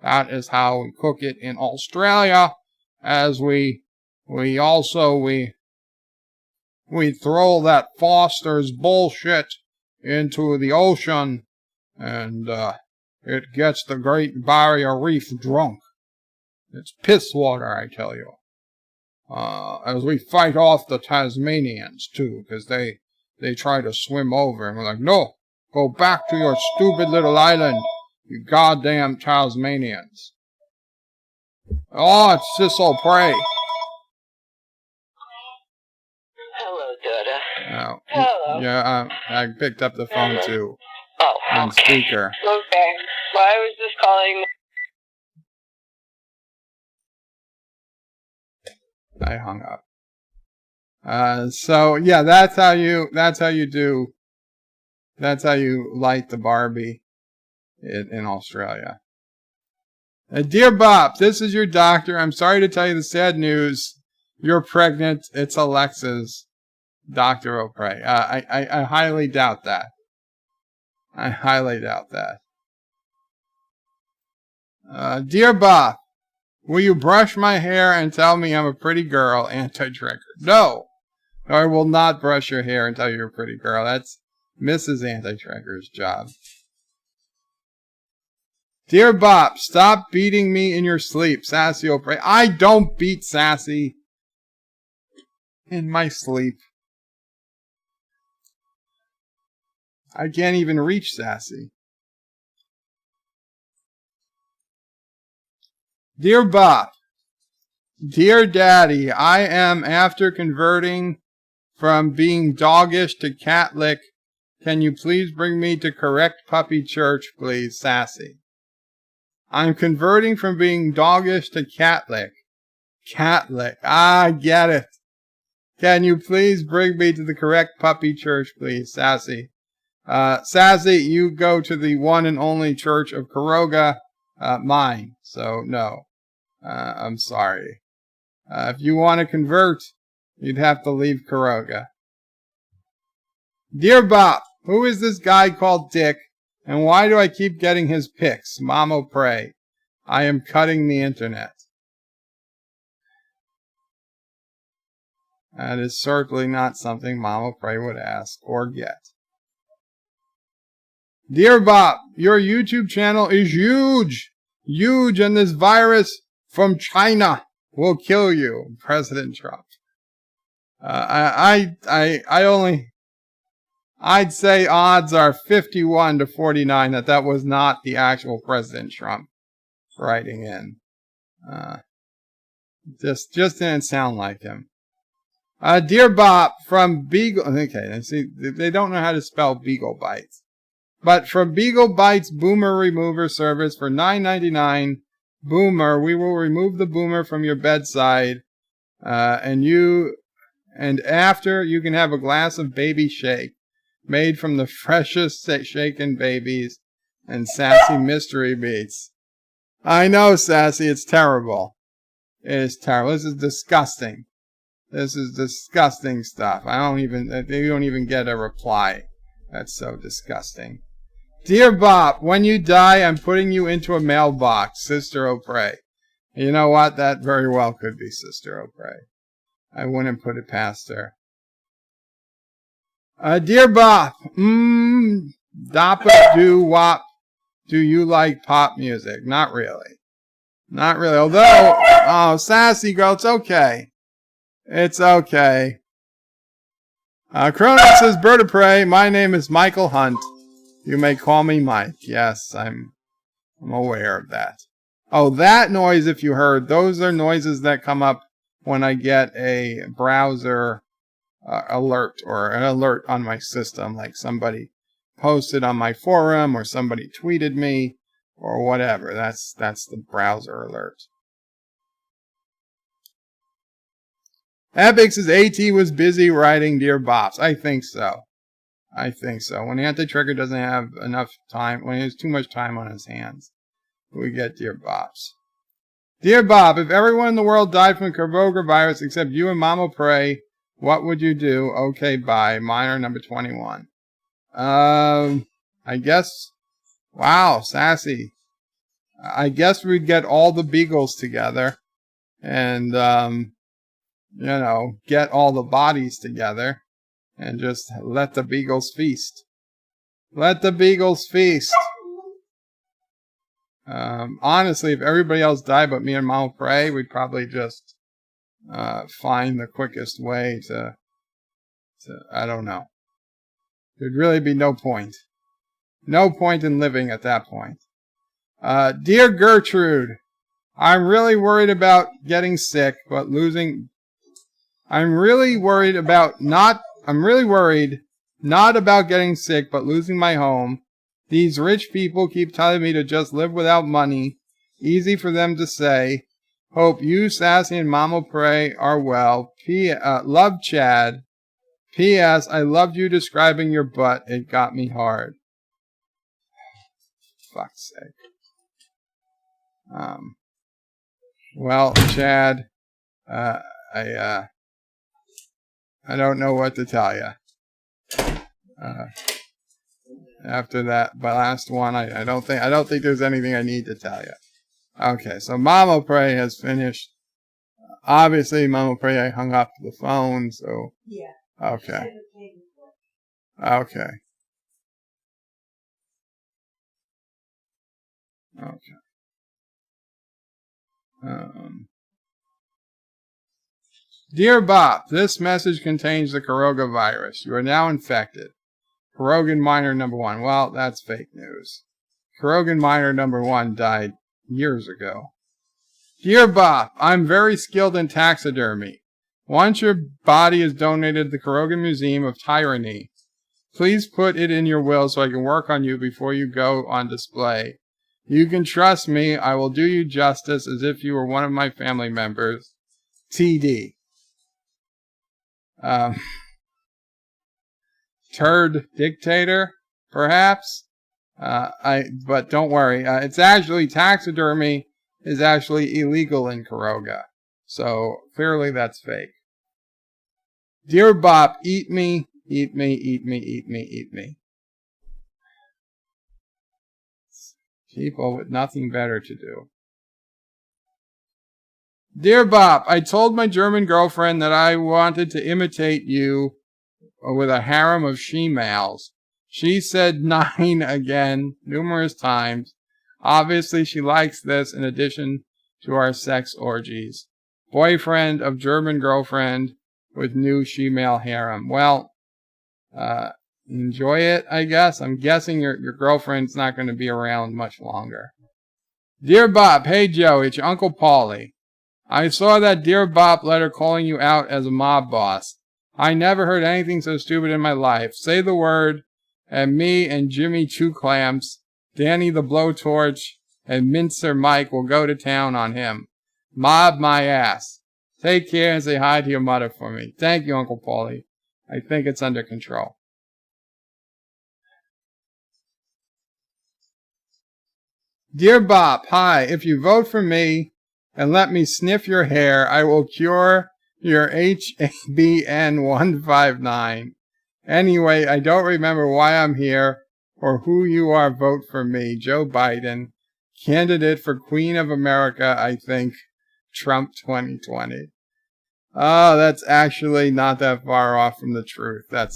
That is how we cook it in Australia, as we throw that Foster's bullshit into the ocean, and it gets the Great Barrier Reef drunk. It's piss water, I tell you. As we fight off the Tasmanians, too, because they try to swim over, and we're like, no, go back to your stupid little island, you goddamn Tasmanians. Oh, it's Sissel Prey. Hello, Dada. Oh, Hello. yeah, I picked up the phone, too, Oh, on okay. speaker. Okay. Why was this calling? I hung up. So yeah, that's how you light the barbie in Australia. Dear Bop, this is your doctor. I'm sorry to tell you the sad news. You're pregnant. It's Alexa's. Dr. O'Prey. I highly doubt that. I highly doubt that. Dear Bop, will you brush my hair and tell me I'm a pretty girl, anti-drinker? No! I will not brush your hair and tell you you're a pretty girl. That's Mrs. Anti-Drinker's job. Dear Bop, stop beating me in your sleep, Sassy O'Prey. I don't beat Sassy in my sleep. I can't even reach Sassy. Dear Bop, dear Daddy, I am after converting from being doggish to Catholic. Can you please bring me to correct puppy church, please, Sassy? I'm converting from being doggish to Catholic. Catholic. I get it. Can you please bring me to the correct puppy church, please, Sassy? Sassy, you go to the one and only church of Kuroga, mine. So, no. I'm sorry. If you want to convert, you'd have to leave Kuroga. Dear Bop, who is this guy called Dick, and why do I keep getting his pics? Mamo pray. I am cutting the internet. That is certainly not something Mamo pray would ask or get. Dear Bop, your YouTube channel is huge. Huge, and this virus from China will kill you. President Trump. I'd say odds are 51 to 49 that was not the actual President Trump writing in. Just didn't sound like him. Dear Bop from Beagle. Okay, see, they don't know how to spell Beagle Bites. But from Beagle Bites Boomer Remover Service for $9.99, Boomer, we will remove the boomer from your bedside, and after you can have a glass of baby shake made from the freshest shaken babies and Sassy mystery beats. I know, Sassy, it's terrible. It is terrible. This is disgusting. This is disgusting stuff. They don't even get a reply. That's so disgusting. Dear Bop, when you die, I'm putting you into a mailbox, Sister O'Prey. You know what? That very well could be Sister O'Prey. I wouldn't put it past her. Dear Bop, Dappa do wop. Do you like pop music? Not really. Not really. Although, oh, Sassy girl, it's okay. It's okay. Cronus says, Bird of Prey, my name is Michael Hunt. You may call me Mike. Yes, I'm aware of that. Oh, that noise, if you heard, those are noises that come up when I get a browser alert or an alert on my system, like somebody posted on my forum or somebody tweeted me or whatever. That's the browser alert. Epic says AT was busy writing Dear Bops. I think so. When Anti-Trigger doesn't have enough time, when he has too much time on his hands, we get Dear Bops. Dear Bop, if everyone in the world died from coronavirus except you and Mama Prey, what would you do? Okay, bye. Minor number 21. I guess, wow, Sassy. I guess we'd get all the beagles together and, get all the bodies together and just let the beagles feast. Let the beagles feast. Honestly, if everybody else died but me and Mama Prey, we'd probably just find the quickest way to I don't know. There'd really be no point. No point in living at that point. Dear Gertrude, I'm really worried about getting sick, but losing. I'm really worried not about getting sick, but losing my home. These rich people keep telling me to just live without money. Easy for them to say. Hope you, Sassy, and Mama Prey are well. Love, Chad. P.S. I loved you describing your butt. It got me hard. Fuck's sake. Well, Chad, I don't know what to tell you. After that, my last one, I don't think there's anything I need to tell you. Okay, so Mama Prey has finished. Obviously, Mama Prey, I hung up the phone, so. Yeah. Okay. Okay. Okay. Dear Bop, this message contains the coronavirus. You are now infected. Kurogan Miner number 1. Well, that's fake news. Kurogan Miner number 1 died years ago. Dear Bop, I'm very skilled in taxidermy. Once your body is donated to the Kurogan Museum of Tyranny, please put it in your will so I can work on you before you go on display. You can trust me. I will do you justice as if you were one of my family members. TD. Turd dictator, perhaps. But don't worry. It's actually taxidermy is actually illegal in Kuroga. So clearly that's fake. Dear Bop, eat me, eat me, eat me, eat me, eat me. People with nothing better to do. Dear Bop, I told my German girlfriend that I wanted to imitate you with a harem of she-males. She said 9 again, numerous times. Obviously, she likes this in addition to our sex orgies. Boyfriend of German girlfriend with new she-male harem. Well, enjoy it, I guess. I'm guessing your girlfriend's not going to be around much longer. Dear Bop, hey Joe, it's your Uncle Paulie. I saw that Dear Bop letter calling you out as a mob boss. I never heard anything so stupid in my life. Say the word, and me and Jimmy Chew Clamps, Danny the Blowtorch, and Mincer Mike will go to town on him. Mob my ass. Take care and say hi to your mother for me. Thank you, Uncle Paulie. I think it's under control. Dear Bop, hi. If you vote for me and let me sniff your hair, I will cure your HABN 159. Anyway, I don't remember why I'm here or who you are. Vote for me, Joe Biden, candidate for Queen of America, I think, Trump 2020. Oh, that's actually not that far off from the truth. That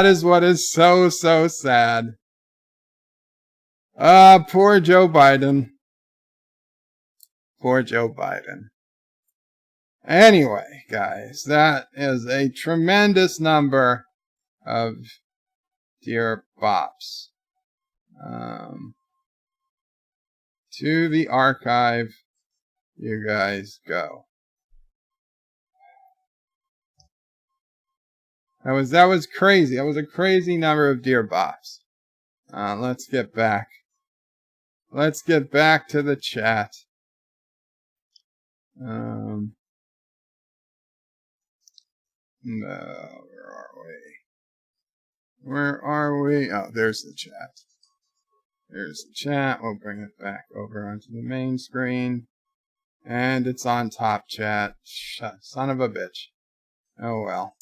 is what is so sad. Poor Joe Biden. Poor Joe Biden. Anyway, guys, that is a tremendous number of Dear Bops. To the archive you guys go. That was crazy. That was a crazy number of Dear Bops. Let's get back. Let's get back to the chat. No, where are we? Where are we? Oh, there's the chat. There's the chat. We'll bring it back over onto the main screen. And it's on top chat. Son of a bitch. Oh well.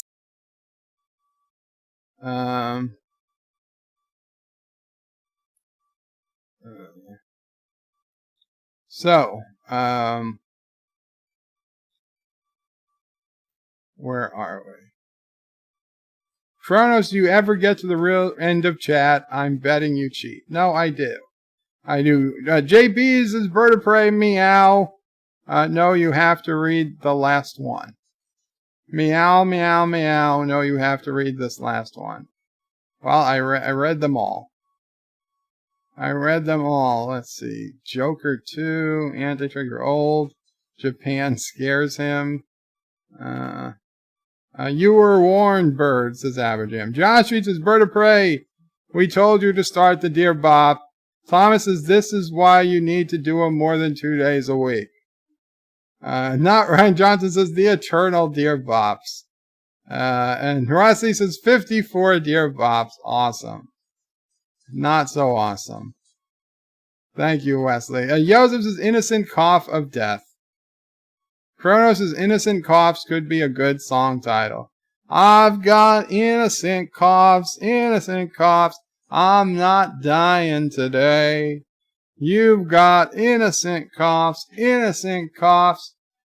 Where are we? Kronos, do you ever get to the real end of chat? I'm betting you cheat. No, I do. I do. JB's is Bird of Prey, meow. No, you have to read the last one. Meow, meow, meow. No, you have to read this last one. Well, I read them all. Let's see. Joker 2, Anti-Trigger Old, Japan Scares Him. You were warned, Bird, says Aberjam. Josh reads his Bird of Prey. We told you to start the Dear Bop. Thomas says this is why you need to do them more than 2 days a week. Not Ryan Johnson says the eternal Dear Bops. And Rossi says 54 Dear Bops. Awesome. Not so awesome. Thank you, Wesley. Joseph says innocent cough of death. Kronos' innocent coughs could be a good song title. I've got innocent coughs, I'm not dying today. You've got innocent coughs,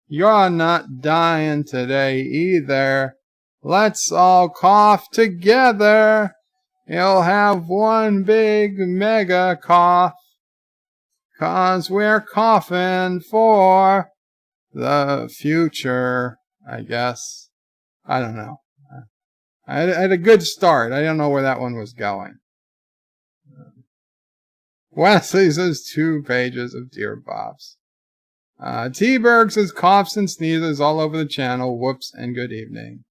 you're not dying today either. Let's all cough together. You'll have one big mega cough. 'Cause we're coughing for the future, I guess. I don't know. I had a good start. I don't know where that one was going. Wesley says 2 pages of Dear Bops. T-Berg says coughs and sneezes all over the channel. Whoops and good evening.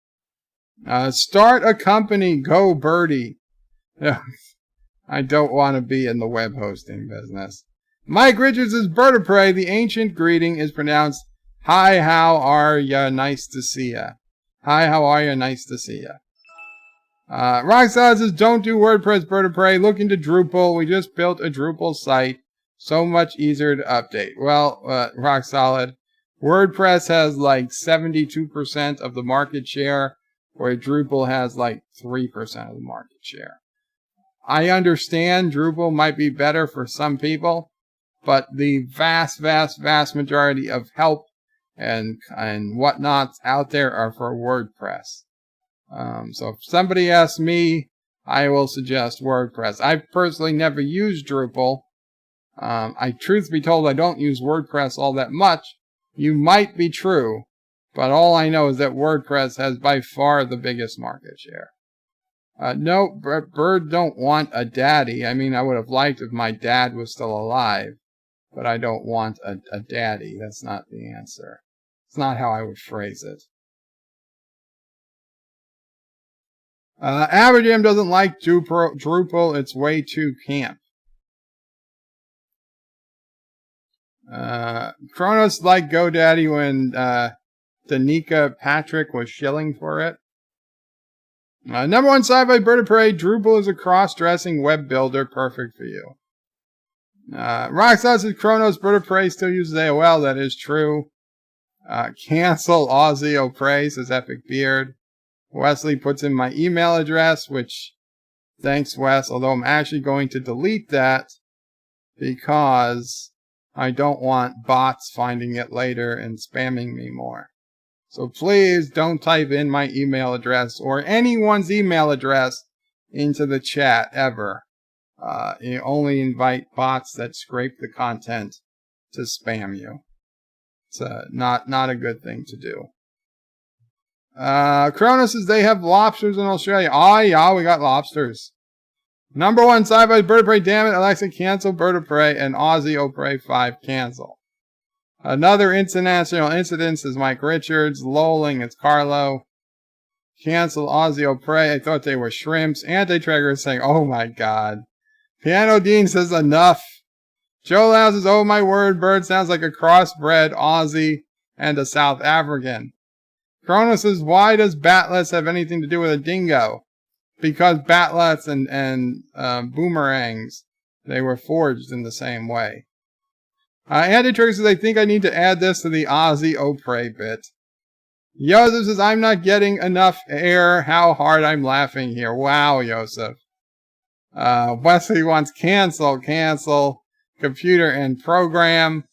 Start a company. Go Birdie. I don't want to be in the web hosting business. Mike Richards' Bird of Prey. The ancient greeting is pronounced, hi, how are ya? Nice to see ya. Hi, how are you? Nice to see you. Roxanne says, don't do WordPress, Bird of Prey. Look into Drupal. We just built a Drupal site. So much easier to update. Well, rock solid. WordPress has like 72% of the market share, where Drupal has like 3% of the market share. I understand Drupal might be better for some people, but the vast majority of help and whatnots out there are for WordPress. So if somebody asks me, I will suggest WordPress. I've personally never used Drupal. Truth be told, I don't use WordPress all that much. You might be true, but all I know is that WordPress has by far the biggest market share. No, Bird don't want a daddy. I mean, I would have liked if my dad was still alive, but I don't want a daddy. That's not the answer. It's not how I would phrase it. Aberjam doesn't like Drupal. It's way too camp. Kronos liked GoDaddy when Danica Patrick was shilling for it. Number one sci-fi Bird of Prey, Drupal is a cross-dressing web builder, perfect for you. Roxanne says Kronos Bird of Prey still uses AOL, that is true. Cancel Aussie O'Prey, says Epic Beard. Wesley puts in my email address, which, thanks Wes, although I'm actually going to delete that because I don't want bots finding it later and spamming me more. So please don't type in my email address or anyone's email address into the chat ever. You only invite bots that scrape the content to spam you. It's not a good thing to do. Cronus says they have lobsters in Australia. Oh yeah, we got lobsters. Number one sci-fi Bird of Prey, damn it, Alexa, cancel Bird of Prey, and Aussie O'Prey 5 cancel. Another international incident, says Mike Richards. Lolling, it's Carlo. Cancel Aussie O'Prey, I thought they were shrimps. Anti-Tracker is saying, oh my god. Piano Dean says enough. Joe Lau says, oh my word, Bird sounds like a crossbred Aussie and a South African. Kronos says, why does batlets have anything to do with a dingo? Because batlets and boomerangs, they were forged in the same way. Andy Trigger says, I think I need to add this to the Aussie O'Prey bit. Joseph says, I'm not getting enough air. How hard I'm laughing here. Wow, Joseph. Wesley wants cancel, computer and program.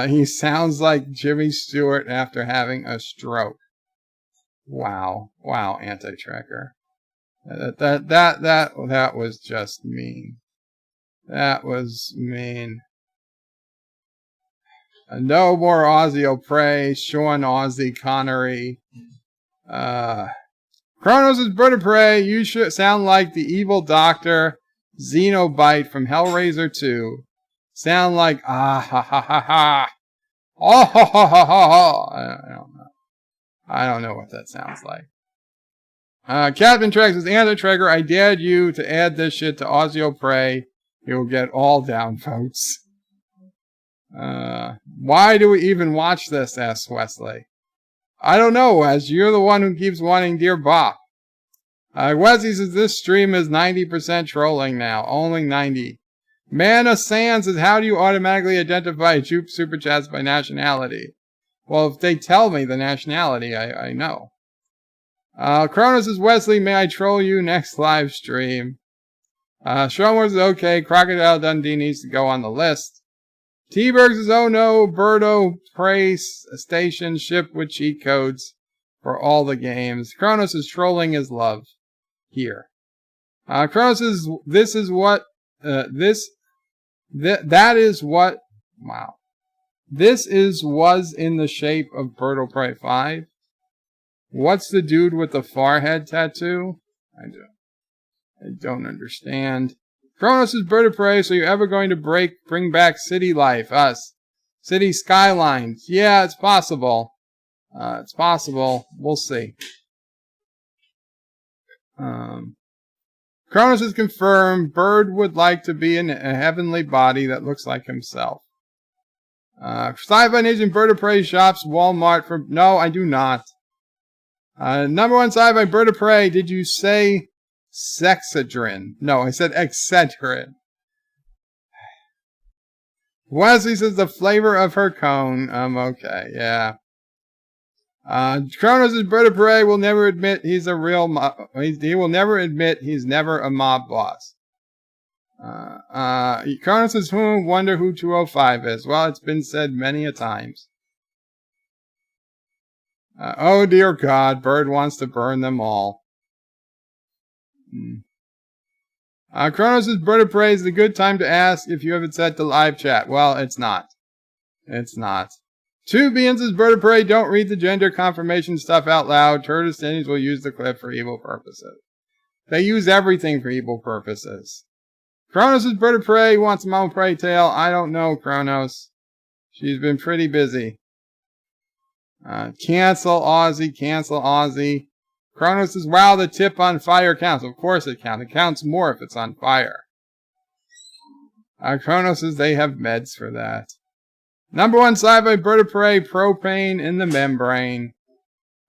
He sounds like Jimmy Stewart after having a stroke. Wow, Anti-Tracker. That was just mean. That was mean. No more Aussie O'Prey, Sean Aussie Connery. Kronos is Bird of Prey. You should sound like the evil doctor Xenobite from Hellraiser 2. Sound like ah ha ha ha ha. Oh ha ha ha ha ha. I don't know. I don't know what that sounds like. Captain Trex says, Anti-Tracker, I dared you to add this shit to Aussie O'Prey. You'll get all downvotes. Why do we even watch this? Asks Wesley. I don't know, Wes. You're the one who keeps wanting Dear Bop. Wesley says this stream is 90% trolling now. Only 90. Man of Sand says, how do you automatically identify super chats by nationality? Well, if they tell me the nationality, I know. Kronos says, Wesley, may I troll you next live stream? Stromworth says, okay. Crocodile Dundee needs to go on the list. T-Berg says, oh no, Birdo Praise Station ship with cheat codes for all the games. Kronos is trolling his love here. Kronos says, this is what, that is what, wow. This was in the shape of Bird of Prey 5. What's the dude with the forehead tattoo? I don't understand. Kronos is Bird of Prey, so you're ever going to bring back city life, us. City skylines. Yeah, it's possible. It's possible. We'll see. Kronos is confirmed. Bird would like to be in a heavenly body that looks like himself. Sci-Fi Nation Bird of Prey shops Walmart for... No, I do not. Number one side by Bird of Prey. Did you say Sexadrin? No, I said Excedrin. Wesley says the flavor of her cone. Okay, yeah. Kronos' Bird of Prey will never admit he's a real he will never admit he's never a mob boss. Kronos says, wonder who 205 is. Well, it's been said many a times. Oh dear God, Bird wants to burn them all. Kronos' Bird of Prey is a good time to ask if you have it set to live chat. Well, it's not. It's not. Two Beans' Bird of Prey, don't read the gender confirmation stuff out loud. Turtis Denny's will use the clip for evil purposes. They use everything for evil purposes. Kronos' Bird of Prey wants a Mama Prey tale. I don't know, Kronos. She's been pretty busy. Cancel Aussie, cancel Aussie. Kronos says, wow, the tip on fire counts. Of course it counts. It counts more if it's on fire. Kronos says they have meds for that. Number one side by Bird of Prey, propane in the membrane.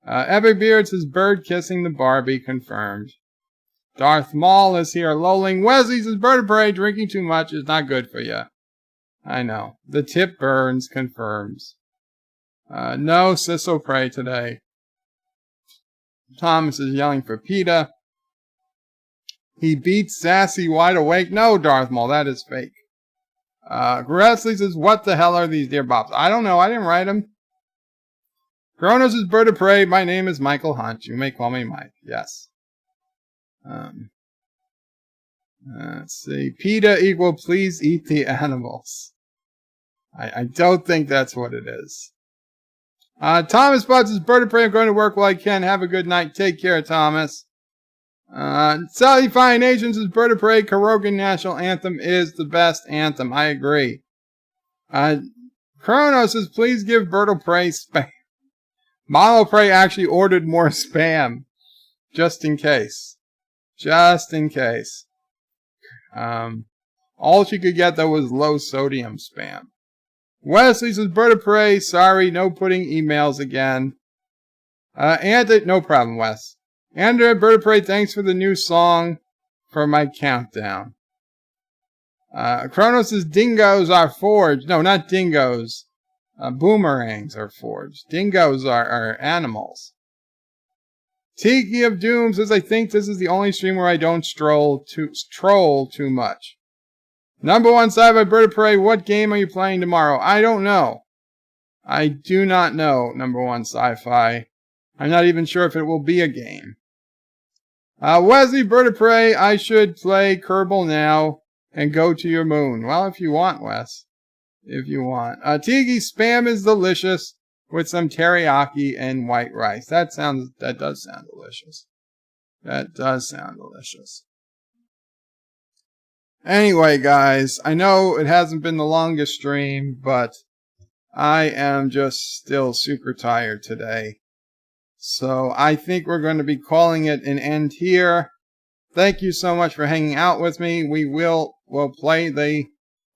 Epic Beard says, Bird kissing the Barbie, confirmed. Darth Maul is here lolling. Wesley says, Bird of Prey, drinking too much is not good for you. I know. The tip burns, confirms. No Sissel Prey today. Thomas is yelling for PETA. He beats Sassy wide awake. No, Darth Maul, that is fake. Wesley says, what the hell are these Dear Bops? I don't know, I didn't write them. Kronos' Bird of Prey, my name is Michael Hunt. You may call me Mike, yes. Let's see. PETA equal please eat the animals. I don't think that's what it is. Thomas Butts is Bird of Prey. I'm going to work while I can. Have a good night. Take care, Thomas. Sally Fine Nations is Bird of Prey. Karogan National Anthem is the best anthem. I agree. Kronos says, please give Bird of Prey spam. Mama Prey actually ordered more spam. Just in case. Just in case. All she could get, though, was low sodium spam. Wesley says, Bird of Prey, sorry, no putting emails again. No problem, Wes. Andrew, Bird of Prey, thanks for the new song for my countdown. Kronos says, dingoes are forged. No, not dingoes. Boomerangs are forged. Dingoes are animals. Tiki of Doom says, I think this is the only stream where I don't troll too much. Number one side by Bird of Prey, what game are you playing tomorrow? I don't know. I do not know, number one sci-fi. I'm not even sure if it will be a game. Wesley, Bird of Prey, I should play Kerbal now and go to your moon. Well, if you want, Wes. If you want. Tiki, spam is delicious with some teriyaki and white rice. That does sound delicious. That does sound delicious. Anyway, guys, I know it hasn't been the longest stream, but I am just still super tired today. So I think we're going to be calling it an end here. Thank you so much for hanging out with me. We'll play the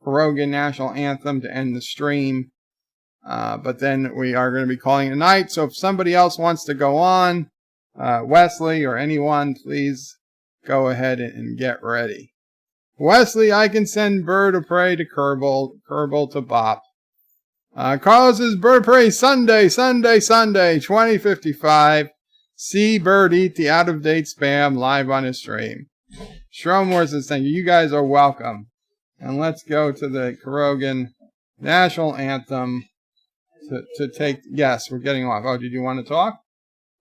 Karogan National Anthem to end the stream. But then we are going to be calling it a night. So if somebody else wants to go on, Wesley or anyone, please go ahead and get ready. Wesley, I can send Bird of Prey to Kerbal to Bop. Carlos says, Bird of Prey, Sunday, 2055. See Bird eat the out-of-date spam live on his stream. Stromwar says, thank you. You guys are welcome. And let's go to the Karogan National Anthem to take... Yes, we're getting off. Oh, did you want to talk?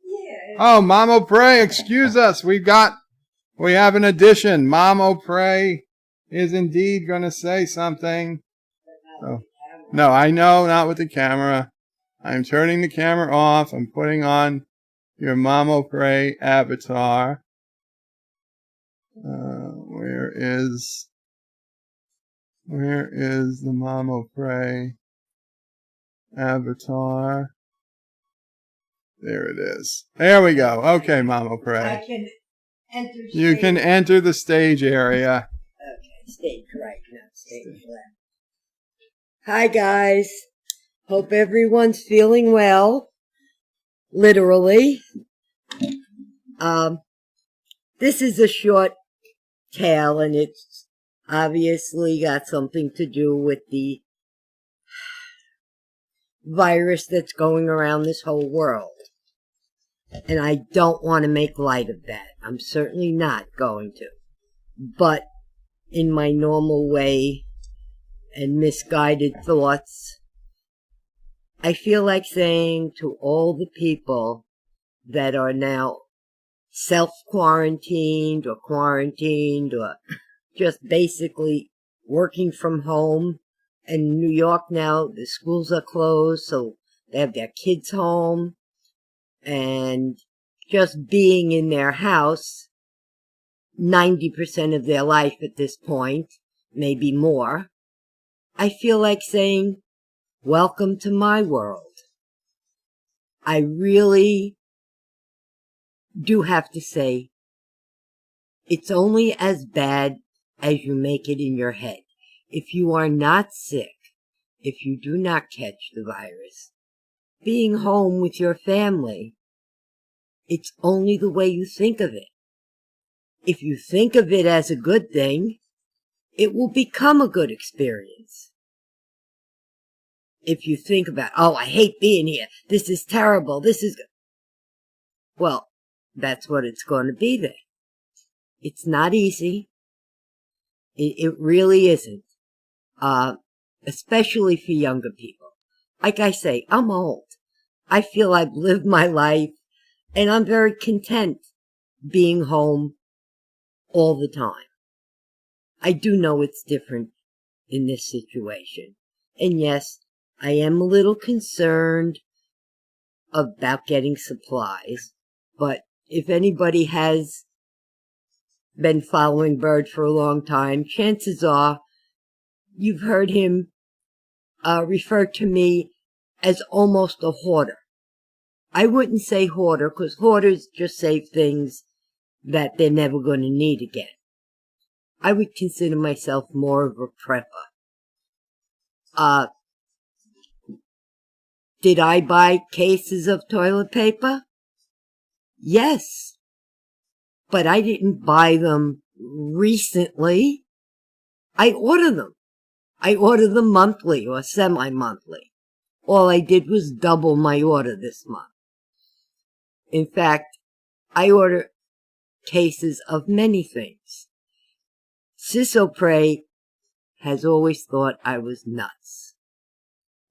Yeah. Oh, Mama Prey, excuse us. We have an addition. Mama Prey is indeed going to say something. Oh. No, I know, not with the camera. I'm turning the camera off. I'm putting on your Mama Prey avatar. Where is the Mama Prey avatar? There it is. There we go. Okay, Mama Prey. I can enter stage. You can enter the stage area. Okay, stage right now. Stage left. Hi, guys. Hope everyone's feeling well. Literally. This is a short tale, and it's obviously got something to do with the virus that's going around this whole world. And I don't want to make light of that. I'm certainly not going to. But in my normal way and misguided thoughts, I feel like saying to all the people that are now self-quarantined or just basically working from home. And in New York now, the schools are closed, so they have their kids home. And just being in their house 90% of their life at this point, maybe more, I feel like saying, welcome to my world. I really do have to say, it's only as bad as you make it in your head. If you are not sick, if you do not catch the virus, being home with your family, it's only the way you think of it. If you think of it as a good thing, it will become a good experience. If you think about, oh, I hate being here, this is terrible, well, that's what it's going to be there. It's not easy. It really isn't. Especially for younger people. Like I say, I'm old. I feel I've lived my life, and I'm very content being home all the time. I do know it's different in this situation. And yes, I am a little concerned about getting supplies, but if anybody has been following Bird for a long time, chances are you've heard him refer to me as almost a hoarder. I wouldn't say hoarder, because hoarders just save things that they're never going to need again. I would consider myself more of a prepper. Did I buy cases of toilet paper? Yes. But I didn't buy them recently. I order them. I order them monthly or semi-monthly. All I did was double my order this month. In fact, I order cases of many things. Sissopray has always thought I was nuts.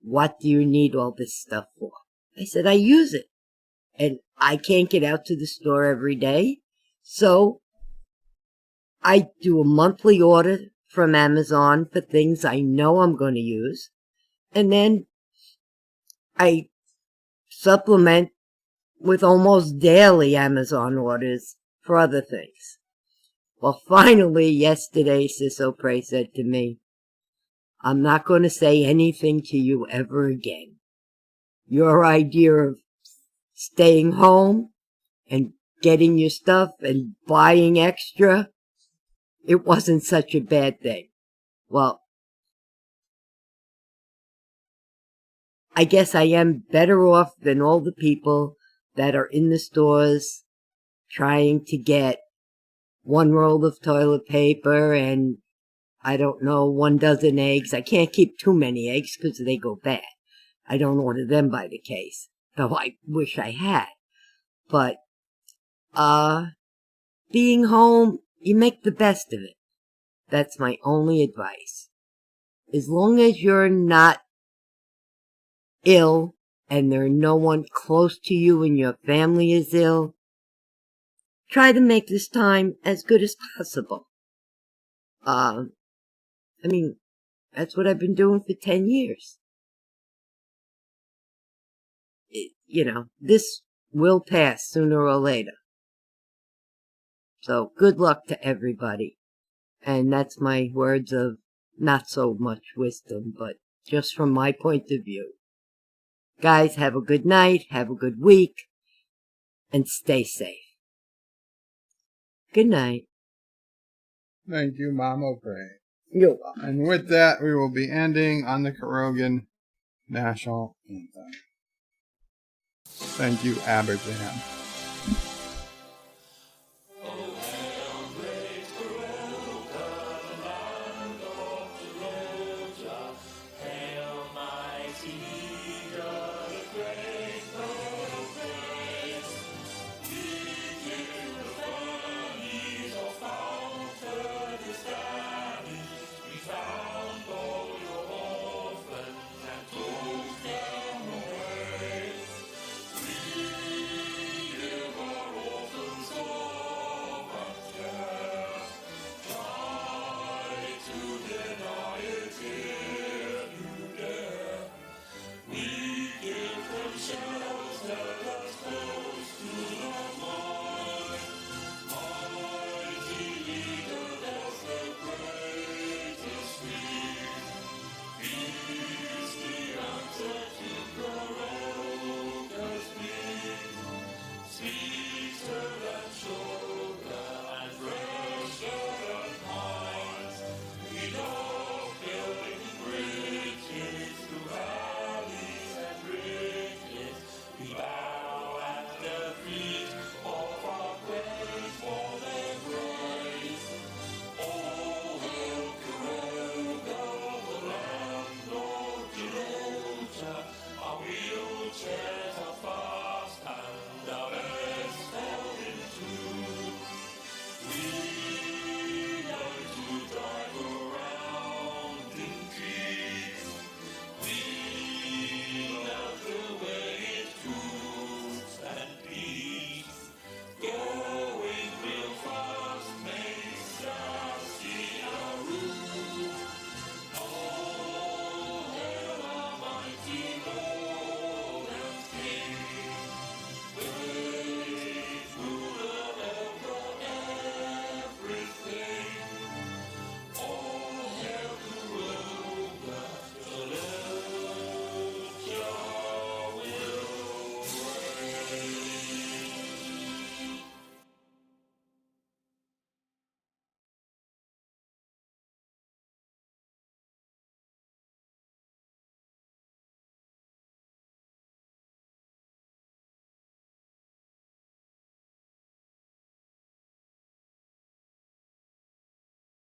What do you need all this stuff for? I said, I use it. And I can't get out to the store every day. So I do a monthly order from Amazon for things I know I'm going to use. And then I supplement with almost daily Amazon orders for other things. Well, finally, yesterday, Sissopray said to me, I'm not going to say anything to you ever again. Your idea of staying home and getting your stuff and buying extra, it wasn't such a bad thing. Well, I guess I am better off than all the people that are in the stores trying to get 1 roll of toilet paper and, I don't know, 1 dozen eggs. I can't keep too many eggs because they go bad. I don't order them by the case, though I wish I had. But, being home, you make the best of it. That's my only advice. As long as you're not ill and there's no one close to you and your family is ill, try to make this time as good as possible. I mean, that's what I've been doing for 10 years. This will pass sooner or later. So good luck to everybody. And that's my words of not so much wisdom, but just from my point of view. Guys, have a good night, have a good week, and stay safe. Good night. Thank you, Mama Pray. You're welcome. And with that, we will be ending on the Carogan National Anthem. Thank you, Aberjam.